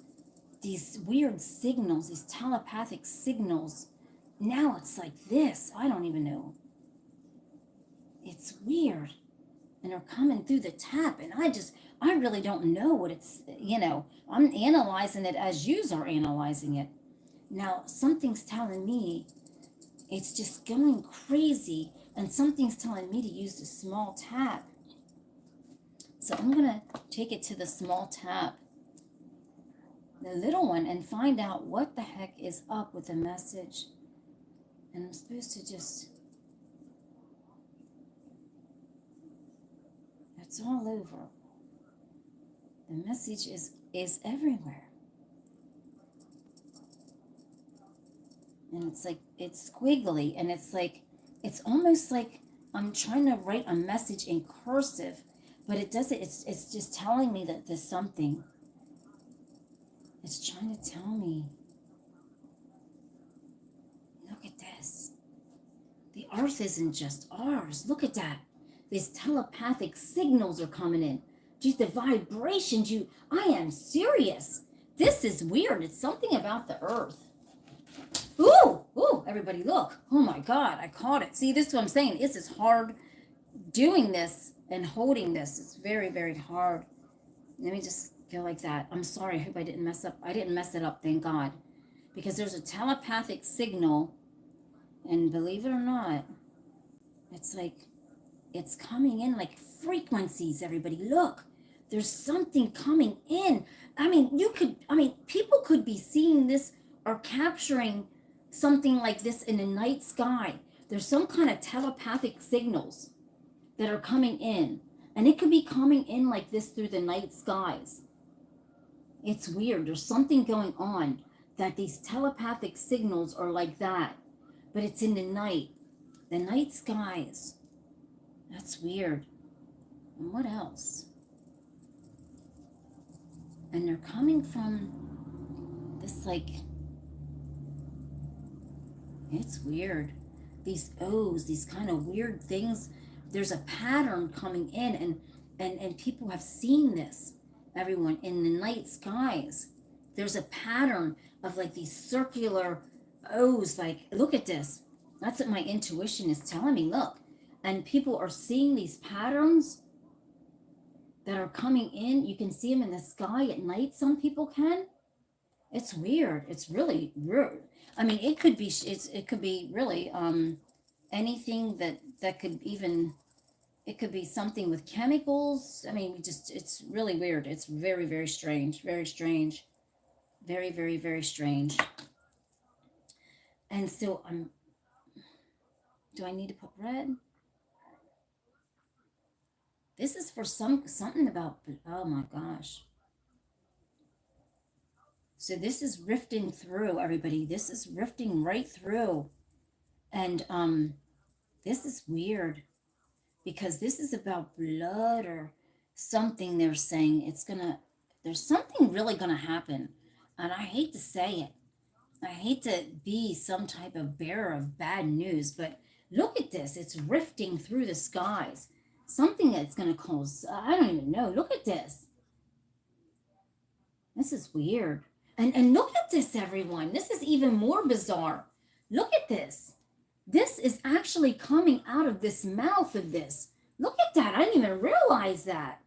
weird signals, these telepathic signals. Now it's like this. I don't even know. It's weird. And they're coming through the tap. And I really don't know what it's, you know, I'm analyzing it as yous are analyzing it. Now, something's telling me it's just going crazy. And something's telling me to use the small tap. So I'm going to take it to the small tap, the little one, and find out what the heck is up with the message. And I'm supposed to just, it's all over. The message is everywhere. And it's like, it's squiggly, and it's like, it's almost like I'm trying to write a message in cursive, but it doesn't, it's just telling me that there's something. It's trying to tell me. Look at this. The earth isn't just ours. Look at that. These telepathic signals are coming in. Geez, the vibrations, I am serious. This is weird. It's something about the earth. Ooh, everybody look. Oh my God, I caught it. See, this is what I'm saying. This is hard doing this and holding this. It's very, very hard. Let me just go like that. I'm sorry. I hope I didn't mess up. I didn't mess it up, thank God. Because there's a telepathic signal, and believe it or not, it's like, it's coming in like frequencies, everybody. Look, there's something coming in. I mean, people could be seeing this or capturing something like this in the night sky. There's some kind of telepathic signals that are coming in. And it could be coming in like this through the night skies. It's weird. There's something going on that these telepathic signals are like that. But it's in the night skies. That's weird. And what else? And they're coming from this, like, it's weird. These O's, these kind of weird things. There's a pattern coming in, and people have seen this, everyone, in the night skies. there's a pattern of like these circular O's. Like, look at this. That's what my intuition is telling me. Look. And people are seeing these patterns that are coming in. You can see them in the sky at night. Some people can. It's weird. It's really weird. I mean, it could be, it could be really, anything that could even, it could be something with chemicals. I mean, it's really weird. It's very, very strange. Very strange. Very, very, very strange. And so do I need to put red? This is for something about, oh my gosh. So this is rifting through, everybody. This is rifting right through. And this is weird because this is about blood or something. They're saying there's something really gonna happen. And I hate to say it. I hate to be some type of bearer of bad news, but look at this. It's rifting through the skies. Something that's going to cause, I don't even know. Look at this. This is weird. And look at this, everyone. This is even more bizarre. Look at this. This is actually coming out of this mouth of this. Look at that. I didn't even realize that.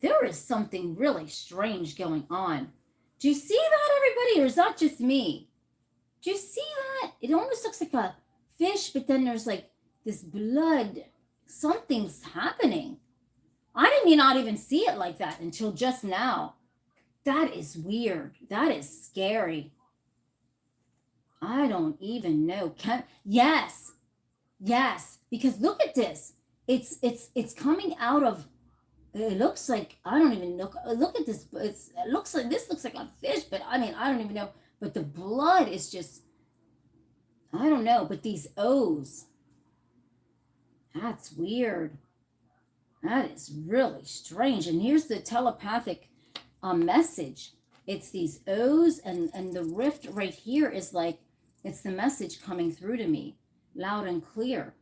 There is something really strange going on. Do you see that, everybody, or is that just me? Do you see that? It almost looks like a fish, but then there's like this blood. Something's happening. I didn't not even see it like that until just now. That is weird. That is scary. I don't even know. Yes. Because look at this. It's coming out of. It looks like, I don't even know. Look at this. This looks like a fish, but I mean, I don't even know. But the blood is just, I don't know. But these O's. That's weird. That is really strange. And here's the telepathic message. It's these O's and the rift right here is like, it's the message coming through to me loud and clear.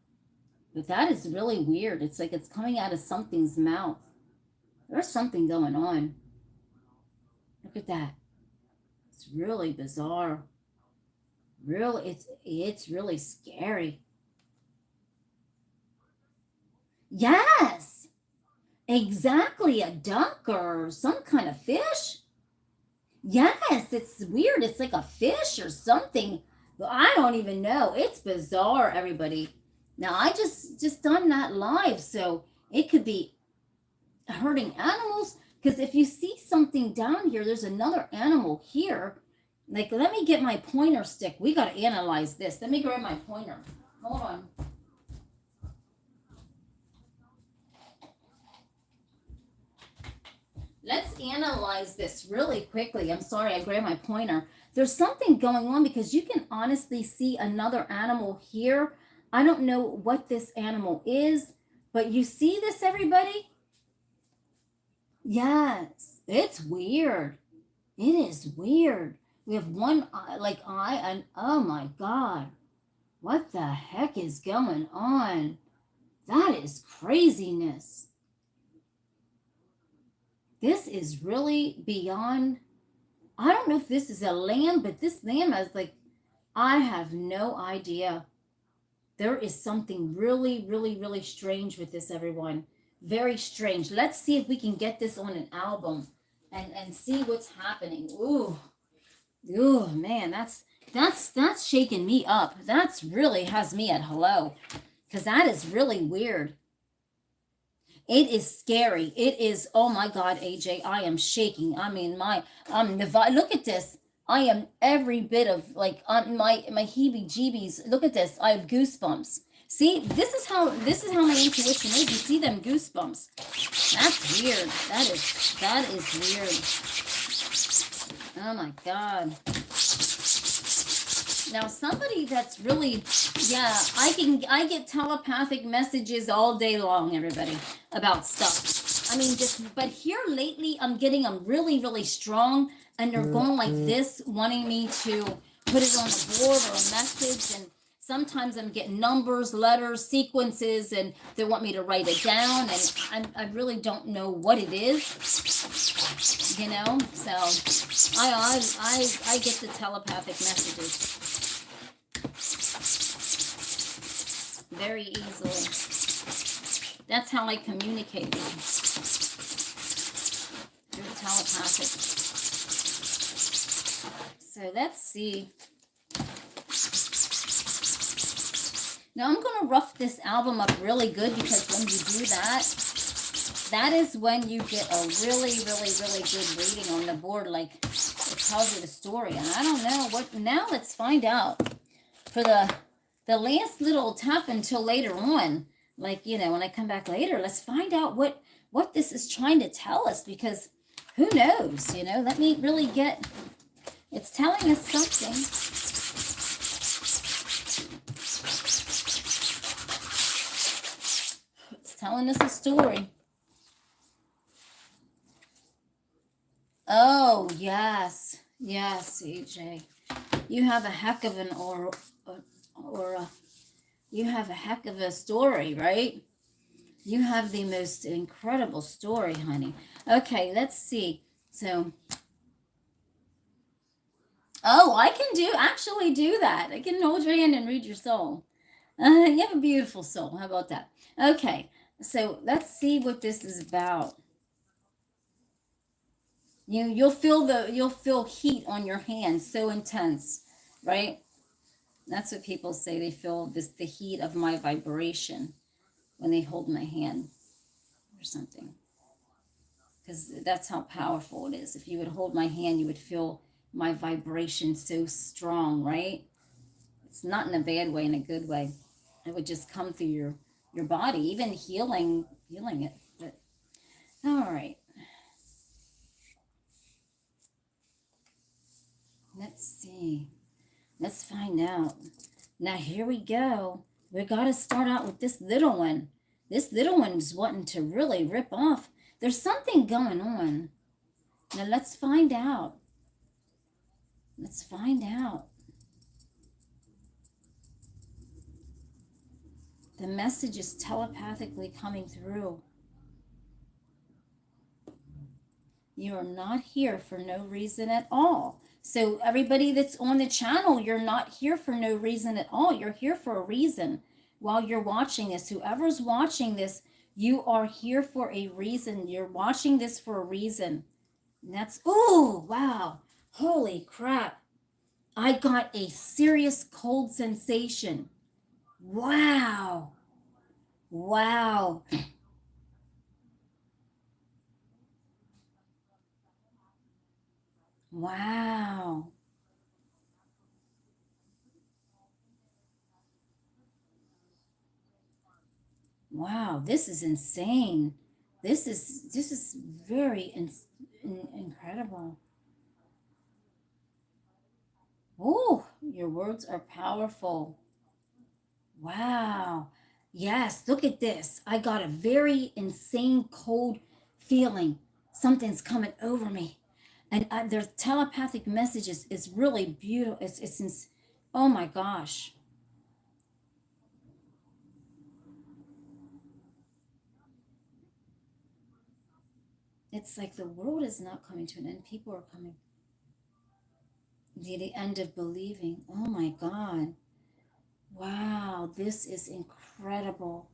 But that is really weird. It's like it's coming out of something's mouth. There's something going on. Look at that. It's really bizarre. Really, it's really scary. Yes, exactly. A duck or some kind of fish. Yes, it's weird. It's like a fish or something. But I don't even know. It's bizarre, everybody. Now, I just done that live, so it could be hurting animals. Because if you see something down here, there's another animal here. Like, let me get my pointer stick. We got to analyze this. Let me grab my pointer. Hold on. Let's analyze this really quickly. I'm sorry, I grabbed my pointer. There's something going on because you can honestly see another animal here. I don't know what this animal is, but you see this, everybody? Yes, it's weird. It is weird. We have one eye, and oh my God, what the heck is going on? That is craziness. This is really beyond. I don't know if this is a lamb, but this lamb is like, I have no idea. There is something really, really, really strange with this, everyone. Very strange. Let's see if we can get this on an album and see what's happening. Ooh, man, that's shaking me up. That's really has me at hello, because that is really weird. It is scary. It is, oh my God, AJ, I am shaking. I mean, look at this. I am every bit of like my heebie-jeebies. Look at this. I have goosebumps. See, this is how my intuition is. You see them goosebumps. That's weird. That is weird. Oh my God. Now somebody that's really, yeah, I get telepathic messages all day long, everybody, about stuff. I mean, but here lately, I'm getting them really, really strong, and they're going like this, wanting me to put it on a board or a message, and sometimes I'm getting numbers, letters, sequences, and they want me to write it down, and I really don't know what it is. you know. So I get the telepathic messages very easily. That's how I communicate through telepathic. So let's see. Now I'm going to rough this album up really good, because when you do that, that is when you get a really, really, really good reading on the board. Like, it tells you the story. And I don't know what, now let's find out. For the last little tap until later on, like, you know, when I come back later, let's find out what this is trying to tell us, because who knows, you know. Let me really get, it's telling us something. It's telling us a story. Oh, yes. Yes, AJ. You have a heck of an aura. You have a heck of a story, right? You have the most incredible story, honey. Okay, let's see. So, oh, I can actually do that. I can hold your hand and read your soul. You have a beautiful soul. How about that? Okay, so let's see what this is about. You'll feel heat on your hands, so intense, right? That's what people say. They feel the heat of my vibration when they hold my hand or something. Because that's how powerful it is. If you would hold my hand, you would feel my vibration so strong, right? It's not in a bad way, in a good way. It would just come through your body, even healing it. But all right. Let's see. Let's find out. Now, here we go. We got to start out with this little one. This little one's wanting to really rip off. There's something going on. Now, let's find out. Let's find out. The message is telepathically coming through. You are not here for no reason at all. So everybody that's on the channel, you're not here for no reason at all. You're here for a reason while you're watching this. Whoever's watching this, you are here for a reason. You're watching this for a reason. And that's, oh, wow. Holy crap. I got a serious cold sensation. Wow. Wow. Wow. Wow, this is insane. This is very incredible. Oh, your words are powerful. Wow. Yes, look at this. I got a very insane cold feeling. Something's coming over me. And their telepathic messages is really beautiful. Oh my gosh. It's like the world is not coming to an end. People are coming. The end of believing. Oh my God. Wow, this is incredible.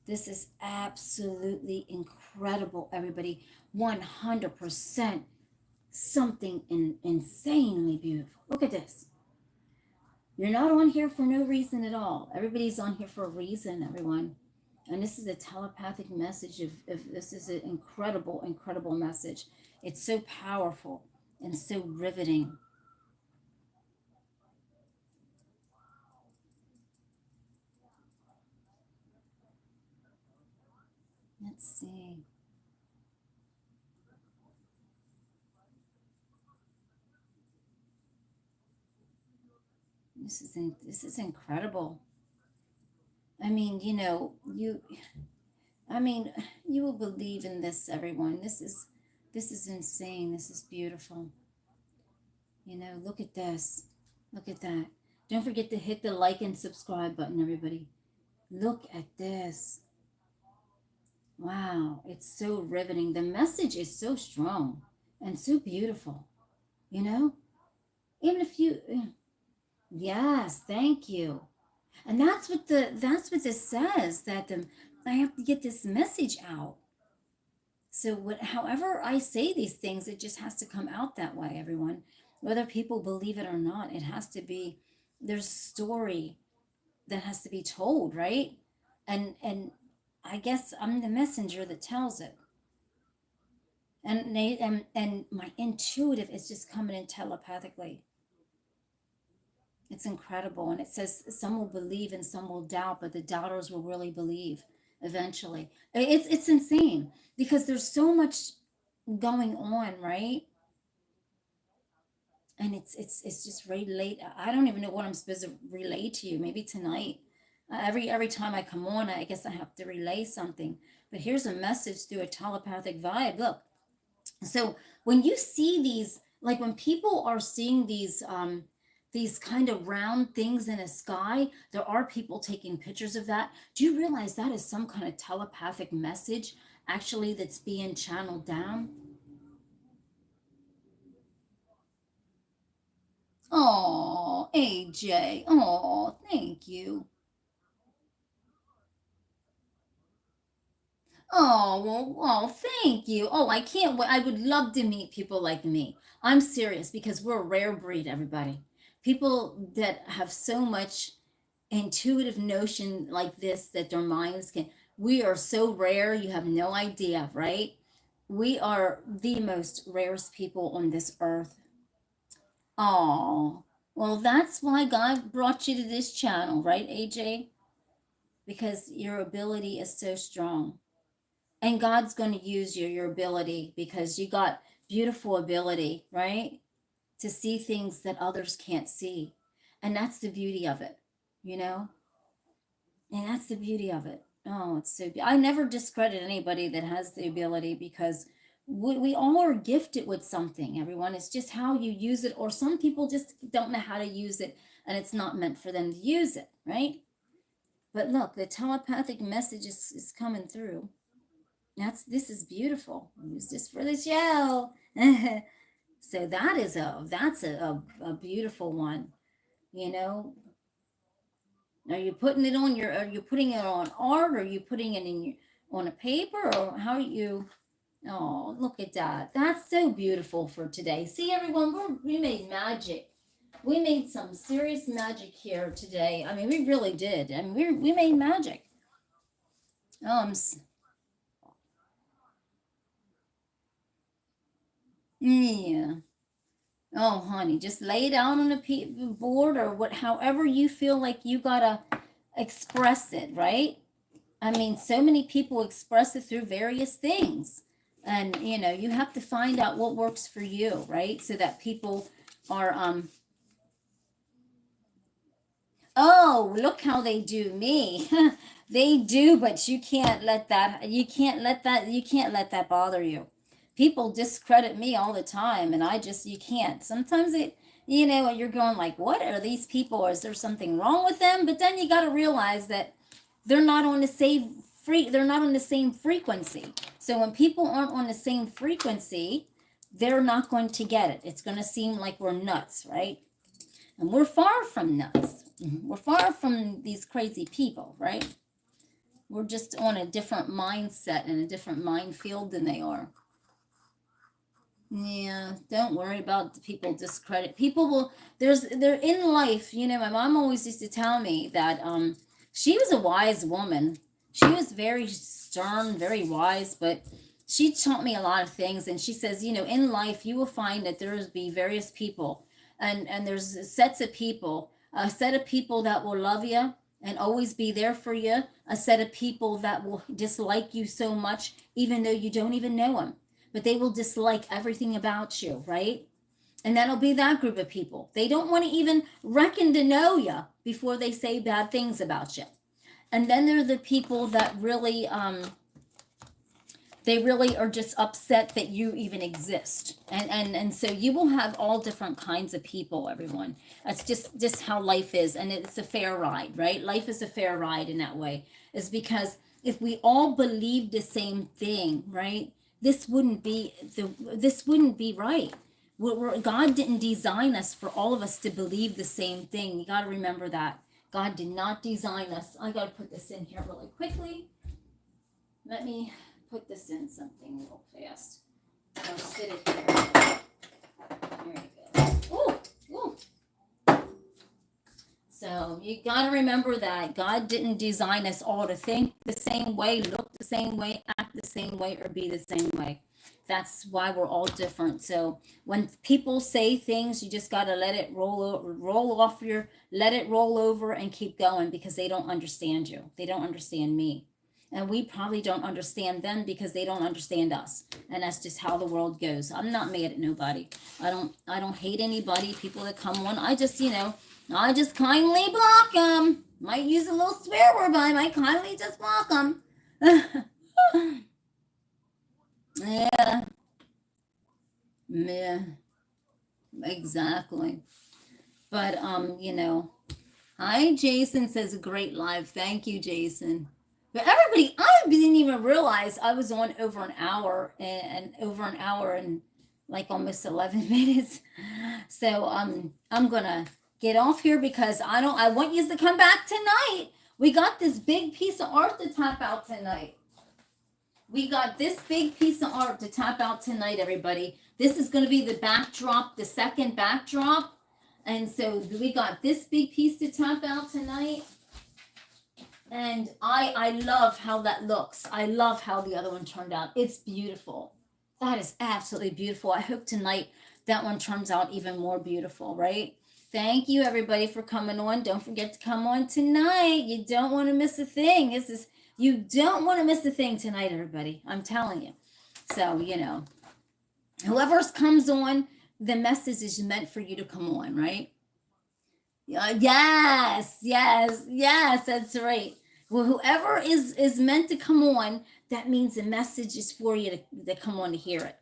This is absolutely incredible, everybody. 100% something insanely beautiful. Look at this. You're not on here for no reason at all. Everybody's on here for a reason, everyone. And this is a telepathic message. This is an incredible, incredible message. It's so powerful and so riveting. Let's see. This is incredible. I mean, you know, you will believe in this, everyone. This is insane. This is beautiful. You know, look at this. Look at that. Don't forget to hit the like and subscribe button, everybody. Look at this. Wow, it's so riveting. The message is so strong. and so beautiful, you know? Even if you, yes, thank you. And that's what this says, that I have to get this message out. So however I say these things, it just has to come out that way, everyone. Whether people believe it or not, it has to be, there's a story that has to be told, right? And I guess I'm the messenger that tells it. And my intuitive is just coming in telepathically. It's incredible. And it says some will believe and some will doubt, but the doubters will really believe eventually. It's insane because there's so much going on, right? And it's just relate. I don't even know what I'm supposed to relay to you. Maybe tonight. Every time I come on, I guess I have to relay something. But here's a message through a telepathic vibe. Look, so when you see these, like when people are seeing these kind of round things in a sky, there are people taking pictures of that. Do you realize that is some kind of telepathic message actually that's being channeled down? Oh, AJ. Oh, thank you. Oh, well, oh, thank you. Oh, I can't wait. I would love to meet people like me. I'm serious because we're a rare breed, everybody. People that have so much intuitive notion like this that their minds can. We are so rare, you have no idea, right? We are the most rarest people on this earth. Oh, well, that's why God brought you to this channel, right, AJ? Because your ability is so strong. And God's going to use your ability because you got beautiful ability, right? To see things that others can't see. And that's the beauty of it, you know? And that's the beauty of it. Oh, it's so I never discredit anybody that has the ability because we all are gifted with something, everyone. It's just how you use it, or some people just don't know how to use it and it's not meant for them to use it, right? But look, the telepathic message is coming through. This is beautiful. Use this for the show. So that's a beautiful one. You know, are you putting it on your? Are you putting it on art? Or are you putting it in your on a paper? Or how are you? Oh, look at that. That's so beautiful for today. See, everyone, we made magic. We made some serious magic here today. I mean, we really did. I mean, we made magic. Um, yeah. Oh, honey, just lay it out on a board or what, however you feel like you gotta express it, right? I mean, so many people express it through various things. And, you have to find out what works for you, right? So that people are, oh, look how they do me. They do, but you can't let that bother you. People discredit me all the time, and you can't. Sometimes and you're going like, what are these people? Is there something wrong with them? But then you got to realize that they're not on the same they're not on the same frequency. So when people aren't on the same frequency, they're not going to get it. It's going to seem like we're nuts, right? And we're far from nuts. We're far from these crazy people, right? We're just on a different mindset and a different mind field than they are. Yeah, don't worry about the people discredit. People will they're in life, my mom always used to tell me that she was a wise woman. She was very stern, very wise, but she taught me a lot of things, and she says, in life you will find that there will be various people, and there's sets of people, a set of people that will love you and always be there for you, a set of people that will dislike you so much even though you don't even know them, but they will dislike everything about you, right? And that'll be that group of people. They don't want to even reckon to know you before they say bad things about you. And then there are the people that really they really are just upset that you even exist. And so you will have all different kinds of people, everyone. That's just how life is, and it's a fair ride, right? Life is a fair ride in that way. Is because if we all believe the same thing, right, this wouldn't be right. God didn't design us for all of us to believe the same thing. You got to remember that. God did not design us. I got to put this in here really quickly. Let me put this in something real fast. I'll sit it here. There you go. Ooh. So you got to remember that God didn't design us all to think the same way, look the same way, act the same way, or be the same way. That's why we're all different. So when people say things, you just got to let it let it roll over and keep going, because they don't understand you. They don't understand me. And we probably don't understand them because they don't understand us. And that's just how the world goes. I'm not mad at nobody. I don't hate anybody. People that come on, I just kindly block them. Might use a little swear word, but I might kindly just block them. Yeah. Yeah. Exactly. But hi, Jason says a great live. Thank you, Jason. But everybody, I didn't even realize I was on over an hour and like almost 11 minutes. So I'm gonna get off here because I want you to come back tonight. We got this big piece of art to tap out tonight. We got this big piece of art to tap out tonight, everybody. This is going to be the backdrop, the second backdrop. And so we got this big piece to tap out tonight. And I love how that looks. I love how the other one turned out. It's beautiful. That is absolutely beautiful. I hope tonight that one turns out even more beautiful, right? Thank you, everybody, for coming on. Don't forget to come on tonight. You don't want to miss a thing. You don't want to miss a thing tonight, everybody. I'm telling you. So, whoever comes on, the message is meant for you to come on, right? Yes, that's right. Well, whoever is meant to come on, that means the message is for you to come on to hear it.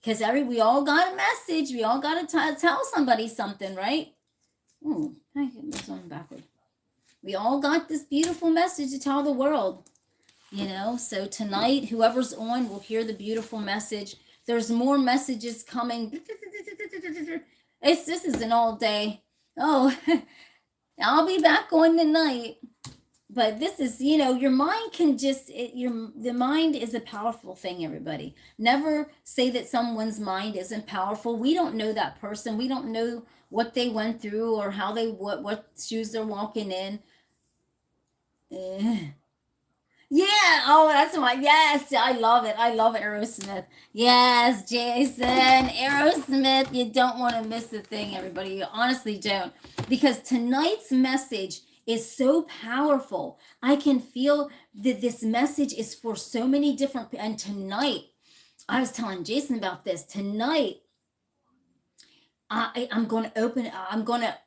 Because we all got a message. We all got to tell somebody something, right? I get this on backward. We all got this beautiful message to tell the world, So tonight, whoever's on will hear the beautiful message. There's more messages coming. This is an all day. Oh, I'll be back on tonight. But this is, your mind can the mind is a powerful thing, everybody. Never say that someone's mind isn't powerful. We don't know that person. We don't know what they went through or how what shoes they're walking in. Yeah. Oh, that's yes. I love it. I love Aerosmith. Yes, Jason. Aerosmith. You don't want to miss the thing, everybody. You honestly don't. Because tonight's message is so powerful. I can feel that this message is for so many different. And tonight, I was telling Jason about this. Tonight, I'm going to open. I'm going to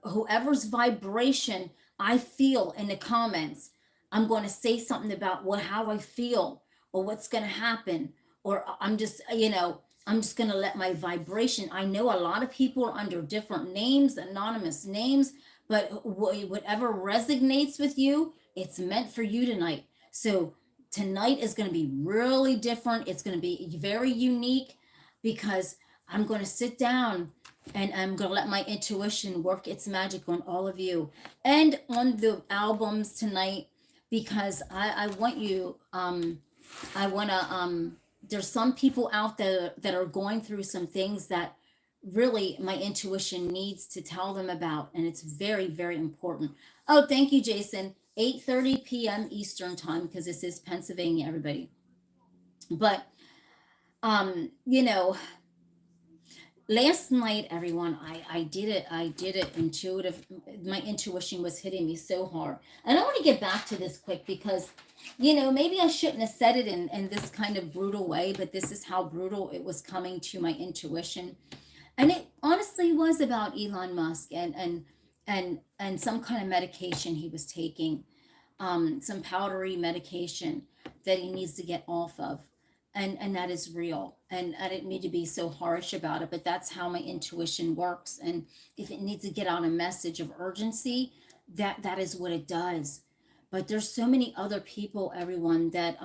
whoever's vibration I feel in the comments. I'm going to say something about how I feel or what's going to happen, or I'm just going to let my vibration. I know a lot of people are under different names, anonymous names, but whatever resonates with you, it's meant for you tonight. So tonight is going to be really different. It's going to be very unique because I'm going to sit down and I'm going to let my intuition work its magic on all of you and on the albums tonight, because I want you, there's some people out there that are going through some things that really my intuition needs to tell them about, and it's very, very important. Oh, thank you, Jason. 8:30 p.m. Eastern time, because this is Pennsylvania, everybody. But last night, everyone, I did it intuitive. My intuition was hitting me so hard. And I want to get back to this quick because, maybe I shouldn't have said it in this kind of brutal way, but this is how brutal it was coming to my intuition. And it honestly was about Elon Musk and some kind of medication he was taking, some powdery medication that he needs to get off of. And that is real. And I didn't mean to be so harsh about it, but that's how my intuition works. And if it needs to get out a message of urgency, that is what it does. But there's so many other people, everyone, that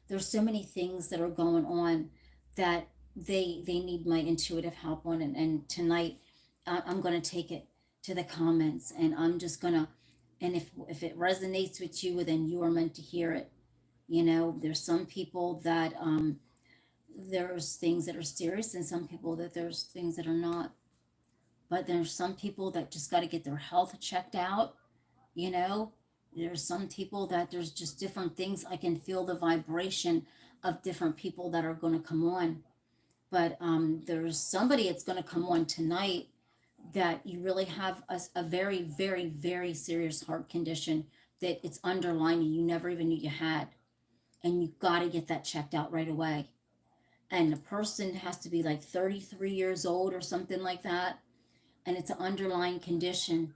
there's so many things that are going on that they need my intuitive help on. And tonight I'm going to take it to the comments, and I'm just going to, and if it resonates with you, then you are meant to hear it. You know, there's some people that there's things that are serious, and some people that there's things that are not. But there's some people that just got to get their health checked out. You know, there's some people that there's just different things. I can feel the vibration of different people that are going to come on. But there's somebody that's going to come on tonight that you really have a very, very, very serious heart condition that it's underlying you never even knew you had. And you got to get that checked out right away. And the person has to be like 33 years old or something like that. And it's an underlying condition.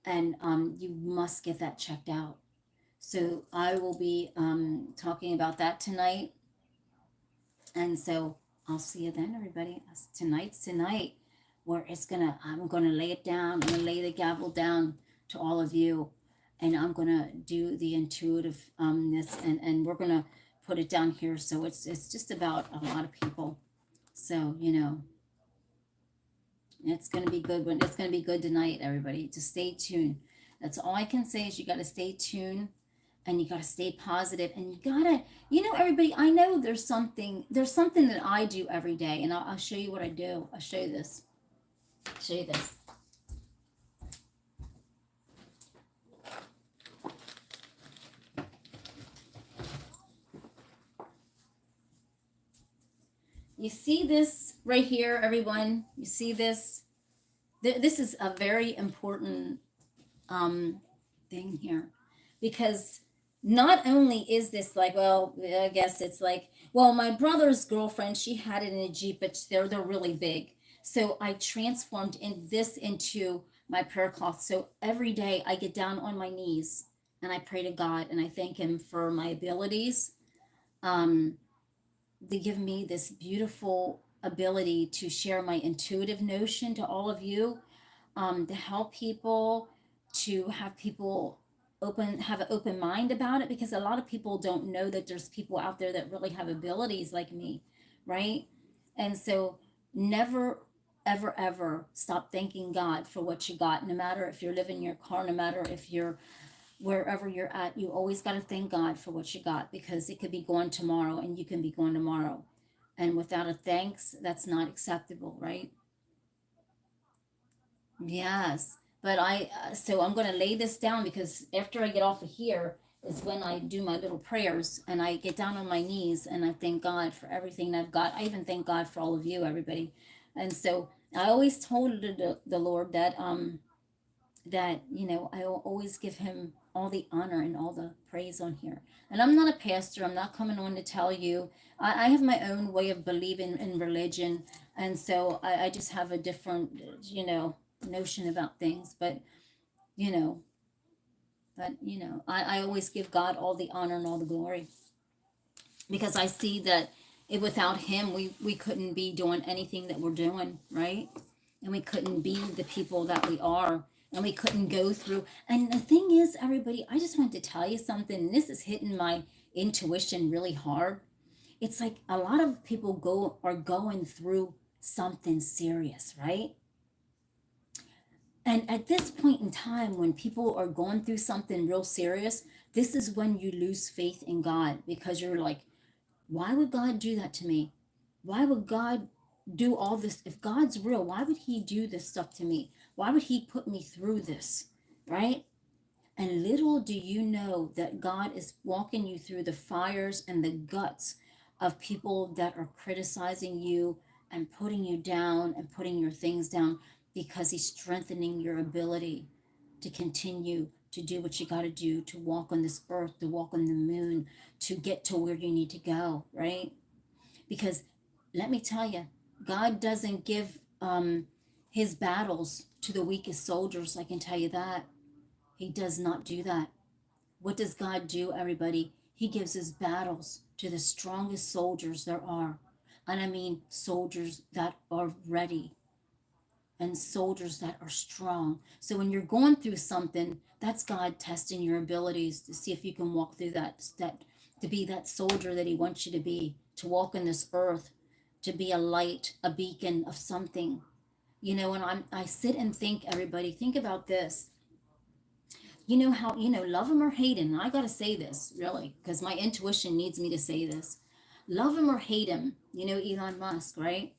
And you must get that checked out. So I will be talking about that tonight. And so I'll see you then, everybody. Tonight's tonight, where I'm gonna lay it down. I'm gonna lay the gavel down to all of you, and I'm gonna do the intuitiveness, and we're gonna put it down here. So it's just about a lot of people. So it's gonna be good. It's gonna be good tonight, everybody. Just stay tuned. That's all I can say is you got to stay tuned, and you got to stay positive, and you got to, everybody, I know there's something that I do every day, and I'll show you what I do. I'll show you this. Show you this. You see this right here, everyone? You see this? This is a very important thing here, because not only is this like, well, I guess it's like, well, my brother's girlfriend, she had it in a Jeep, but they're really big. So I transformed into my prayer cloth. So every day I get down on my knees and I pray to God and I thank him for my abilities. Um, they give me this beautiful ability to share my intuitive notion to all of you, to help people, to have people have an open mind about it, because a lot of people don't know that there's people out there that really have abilities like me, right? And so never ever ever stop thanking God for what you got. No matter if you're living in your car, no matter if you're wherever you're at, you always got to thank God for what you got, because it could be gone tomorrow and you can be gone tomorrow. And without a thanks, that's not acceptable, right? Yes. But so I'm going to lay this down, because after I get off of here is when I do my little prayers and I get down on my knees and I thank God for everything I've got. I even thank God for all of you, everybody. And so I always told the Lord that I will always give him all the honor and all the praise on here. And I'm not a pastor. I'm not coming on to tell you. I have my own way of believing in religion, and so I just have a different notion about things. You know I always give God all the honor and all the glory, because I see that without him we couldn't be doing anything that we're doing, right? And we couldn't be the people that we are, and we couldn't go through. And the thing is, everybody, I just want to tell you something, and this is hitting my intuition really hard. It's like a lot of people are going through something serious, right? And at this point in time, when people are going through something real serious, this is when you lose faith in God, because you're like, why would God do that to me? Why would God do all this? If God's real, why would he do this stuff to me? Why would he put me through this? Right? And little do you know that God is walking you through the fires and the guts of people that are criticizing you and putting you down and putting your things down, because he's strengthening your ability to continue to do what you got to do, to walk on this earth, to walk on the moon, to get to where you need to go, right? Because let me tell you, God doesn't give his battles to the weakest soldiers. I can tell you that. He does not do that. What does God do, everybody? He gives his battles to the strongest soldiers there are. And I mean soldiers that are ready, and soldiers that are strong. So when you're going through something, that's God testing your abilities to see if you can walk through that to be that soldier that he wants you to be, to walk in this earth, to be a light, a beacon of something. You know, and I sit and think, everybody, think about this. You know how, love him or hate him. And I got to say this, really, because my intuition needs me to say this. Love him or hate him, Elon Musk, right?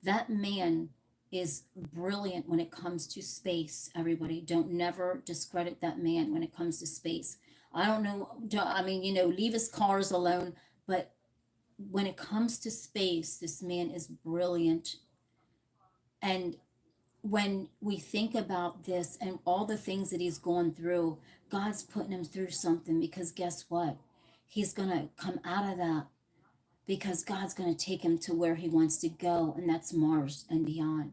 That man is brilliant when it comes to space, everybody. Don't never discredit that man when it comes to space. I don't know, I mean, leave his cars alone, but when it comes to space, this man is brilliant. And when we think about this and all the things that he's going through, God's putting him through something, because guess what? He's going to come out of that, because God's going to take him to where he wants to go, and that's Mars and beyond.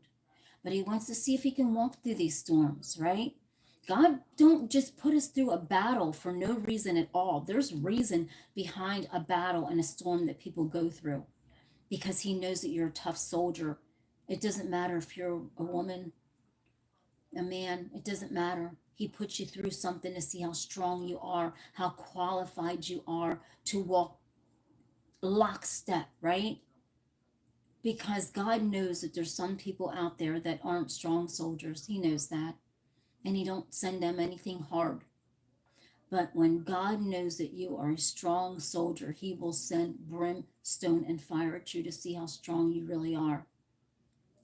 But he wants to see if he can walk through these storms, right? God don't just put us through a battle for no reason at all. There's reason behind a battle and a storm that people go through, because he knows that you're a tough soldier. It doesn't matter if you're a woman, a man, it doesn't matter. He puts you through something to see how strong you are, how qualified you are to walk lockstep, right? Because God knows that there's some people out there that aren't strong soldiers. He knows that. And he don't send them anything hard. But when God knows that you are a strong soldier, he will send brimstone and fire at you to see how strong you really are.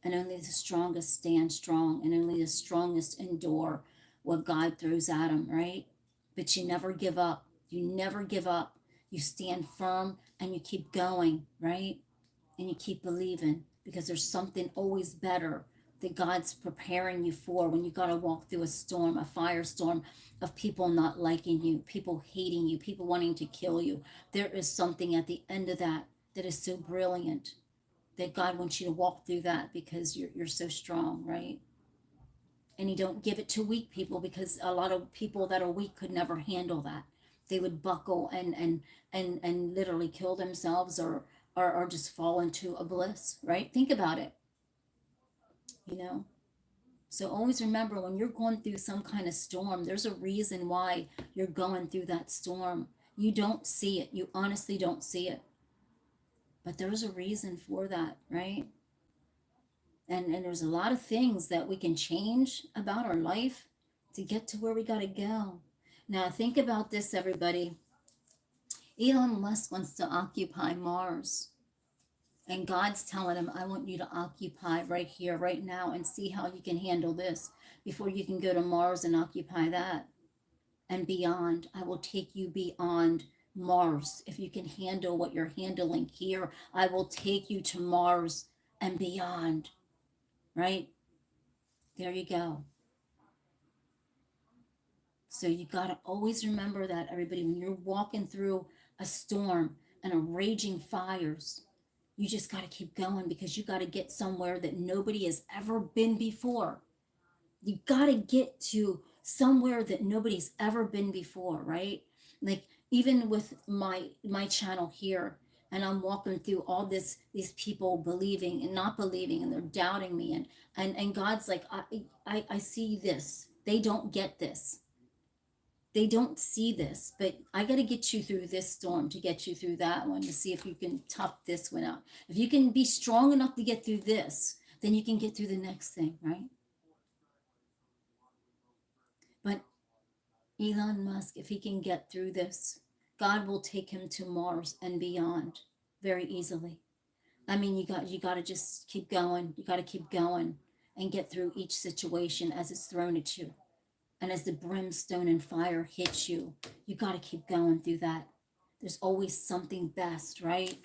And only the strongest stand strong, and only the strongest endure what God throws at them, right? But you never give up. You never give up. You stand firm and you keep going, right? And you keep believing, because there's something always better that God's preparing you for when you got to walk through a storm, a firestorm of people not liking you, people hating you, people wanting to kill you. There is something at the end of that that is so brilliant, that God wants you to walk through that, because you're so strong, right? And he don't give it to weak people, because a lot of people that are weak could never handle that. They would buckle and literally kill themselves, or just fall into a bliss, right? Think about it, you know? So always remember, when you're going through some kind of storm, there's a reason why you're going through that storm. You don't see it. You honestly don't see it. But there's a reason for that, right? And there's a lot of things that we can change about our life to get to where we got to go. Now, think about this, everybody. Elon Musk wants to occupy Mars. And God's telling him, I want you to occupy right here, right now, and see how you can handle this before you can go to Mars and occupy that. And beyond, I will take you beyond Mars. If you can handle what you're handling here, I will take you to Mars and beyond. Right? There you go. So you got to always remember that, everybody, when you're walking through a storm and a raging fires, you just got to keep going, because you got to get somewhere that nobody has ever been before. You got to get to somewhere that nobody's ever been before, right? Like, even with my channel here, and I'm walking through all these people believing and not believing, and they're doubting me, and God's like, I see this. They don't get this. They don't see this, but I got to get you through this storm to get you through that one, to see if you can tough this one out. If you can be strong enough to get through this, then you can get through the next thing, right? But Elon Musk, if he can get through this, God will take him to Mars and beyond very easily. I mean, you got to just keep going. You got to keep going and get through each situation as it's thrown at you. And as the brimstone and fire hits you, you got to keep going through that. There's always something best, right?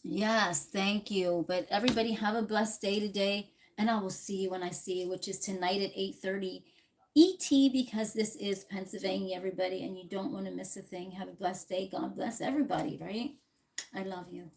Yes, thank you. But everybody, have a blessed day today. And I will see you when I see you, which is tonight at 8:30 ET, because this is Pennsylvania, everybody, and you don't want to miss a thing. Have a blessed day. God bless everybody, right? I love you.